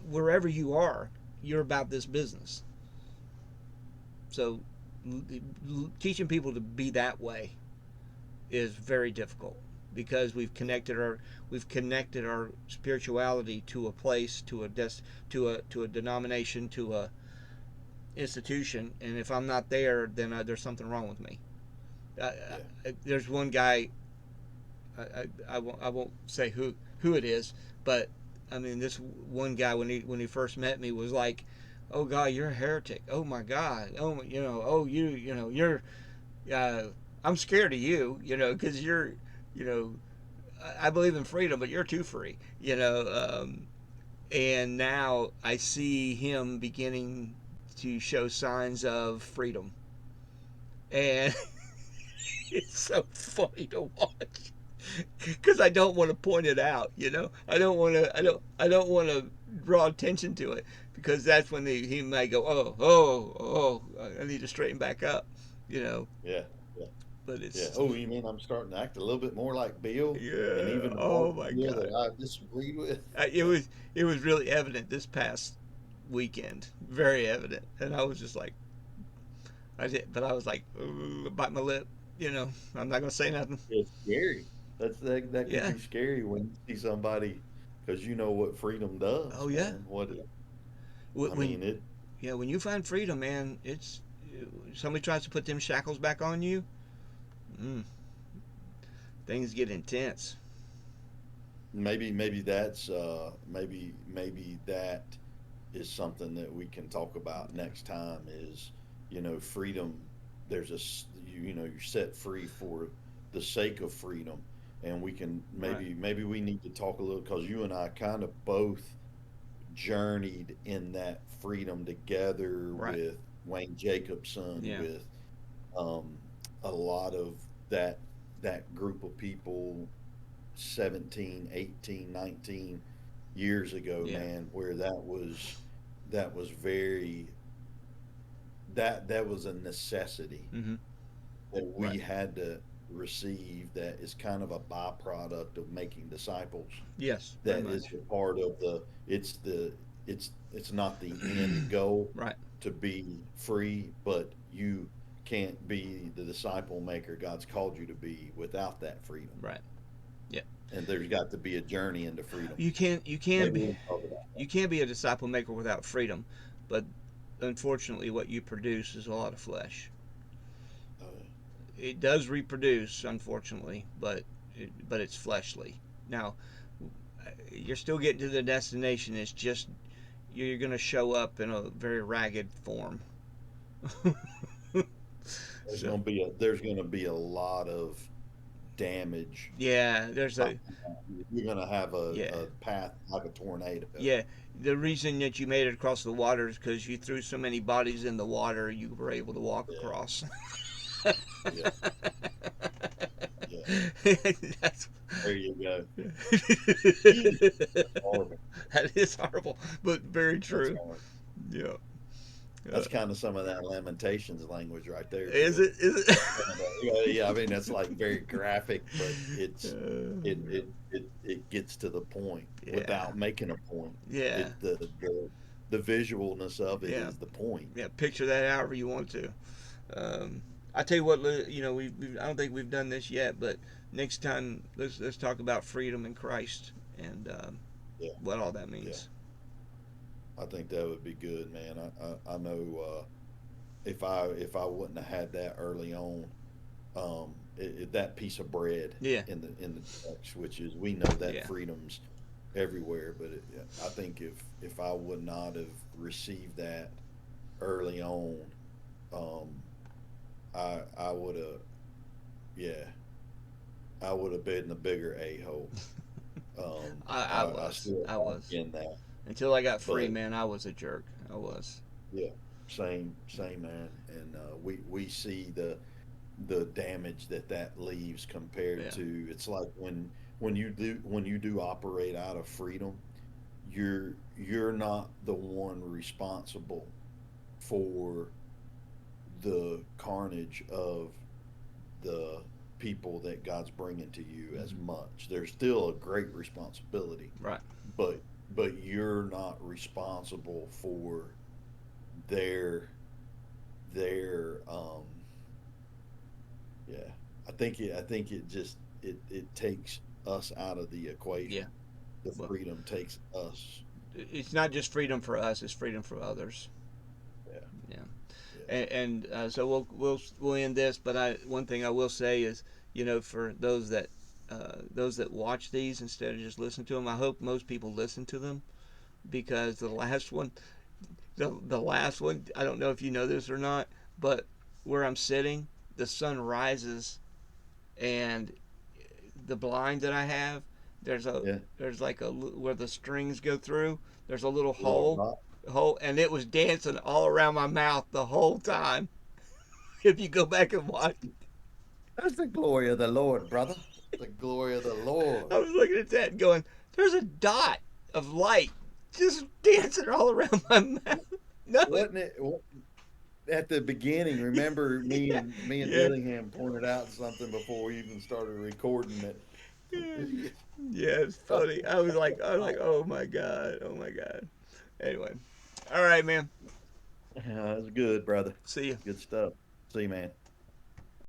wherever you are, you're about this business. So teaching people to be that way is very difficult, because we've connected our spirituality to a place, to a denomination, to a institution, and if I'm not there, then there's something wrong with me. yeah. There's one guy, I won't say who it is, but I mean, this one guy, when he first met me, was like, "Oh God, you're a heretic. Oh my God. Oh, you're. Uh, I'm scared of you. Because you're, you know, I believe in freedom, but you're too free. And now I see him beginning to show signs of freedom, and it's so funny to watch, because I don't want to point it out. I don't want to. I don't want to draw attention to it, because that's when he may go, oh, oh, oh, I need to straighten back up. You know, Yeah, yeah, but yeah. it's Oh, you mean I'm starting to act a little bit more like Bill, and yeah. even the part Oh of my Bill God. that I disagreed with? It was really evident this past weekend, very evident, and I was just like, but I was like, bite my lip. I'm not gonna say nothing. It's scary. That can Yeah. be scary when you see somebody, because you know what freedom does, Oh yeah. man. What it, I When mean, it. yeah, when you find freedom, man, it's somebody tries to put them shackles back on you. Mm, things get intense. Maybe that's maybe that is something that we can talk about next time. Is freedom. There's you're set free for the sake of freedom, and we can Right. maybe we need to talk a little, because you and I kind of both journeyed in that freedom together Right. with Wayne Jacobson, Yeah. with um, a lot of that that group of people 17, 18, 19 years ago, Yeah. man, where that was very that was a necessity Mm-hmm. that we Right. had to receive, that is kind of a byproduct of making disciples, Yes. Very that is much. a part of it's not the end goal Right. to be free, but you can't be the disciple maker God's called you to be without that freedom. Right. Yeah. And there's got to be a journey into freedom. You can you can Maybe be we'll talk about you can be a disciple maker without freedom, but unfortunately, what you produce is a lot of flesh. that. It does reproduce, unfortunately, but it's fleshly. Now, you're still getting to the destination. It's just you're going to show up in a very ragged form. So There's gonna be a lot of damage. yeah, there's a You're gonna have yeah, a path like a tornado. yeah. The reason that you made it across the water is because you threw so many bodies in the water, you were able to walk Yeah, across. yeah, yeah. That's There you go. Eee, that's that horrible. is horrible, but very That's true. horrible. Yeah. Uh, That's kind of some of that Lamentations language right there, is Bill. it? Is Some of that, yeah, yeah. I mean, that's like very graphic, but it? it gets to the point Yeah. without making a point. Yeah. It the the visualness of it Yeah. is the point. Yeah, picture that however you want to. I tell you what, I don't think we've done this yet, but next time let's talk about freedom in Christ and Yeah, what all that yeah. means. I think that would be good, man. I know if I wouldn't have had that early on, that piece of bread Yeah, in the text, which is we know that yeah, freedom's everywhere, but I think if I would not have received that early on, um, I would have, yeah, I would have been a bigger a hole. I I was, still I walk was in that, until I got free, but man. I was a jerk. I was. yeah, same man, and we see the damage that leaves compared Yeah, to it's like when you do operate out of freedom, you're not the one responsible for the carnage of the people that God's bringing to you as hmm, much. There's still a great responsibility, right. but you're not responsible for their their yeah. I think it just it takes us out of the Yeah. equation. The Well, freedom takes us. it's not just freedom for us; it's freedom for others. Yeah, Yeah. yeah, And so we'll end this. But one thing I will say is, for those that watch these instead of just listen to them, I hope most people listen to them because the last one, I don't know if you know this or not, but where I'm sitting, the sun rises and the blind that I have, there's a yeah. there's like a where the strings go through. There's a little Little hole, dot. and it was dancing all around my mouth the whole time. If you go back and watch, That's the glory of the Lord, brother. The glory of the I Lord. was looking at that and going, "There's a dot of light just dancing all around my mouth." No, Wasn't it at the beginning? Remember yeah, me and yeah, Dillingham pointed out something before we even started recording that. yeah. Yeah, it's funny. I was like, oh my god, oh my god. Anyway, all right, man. Yeah, that's good, brother. See you. Good stuff. See you, man.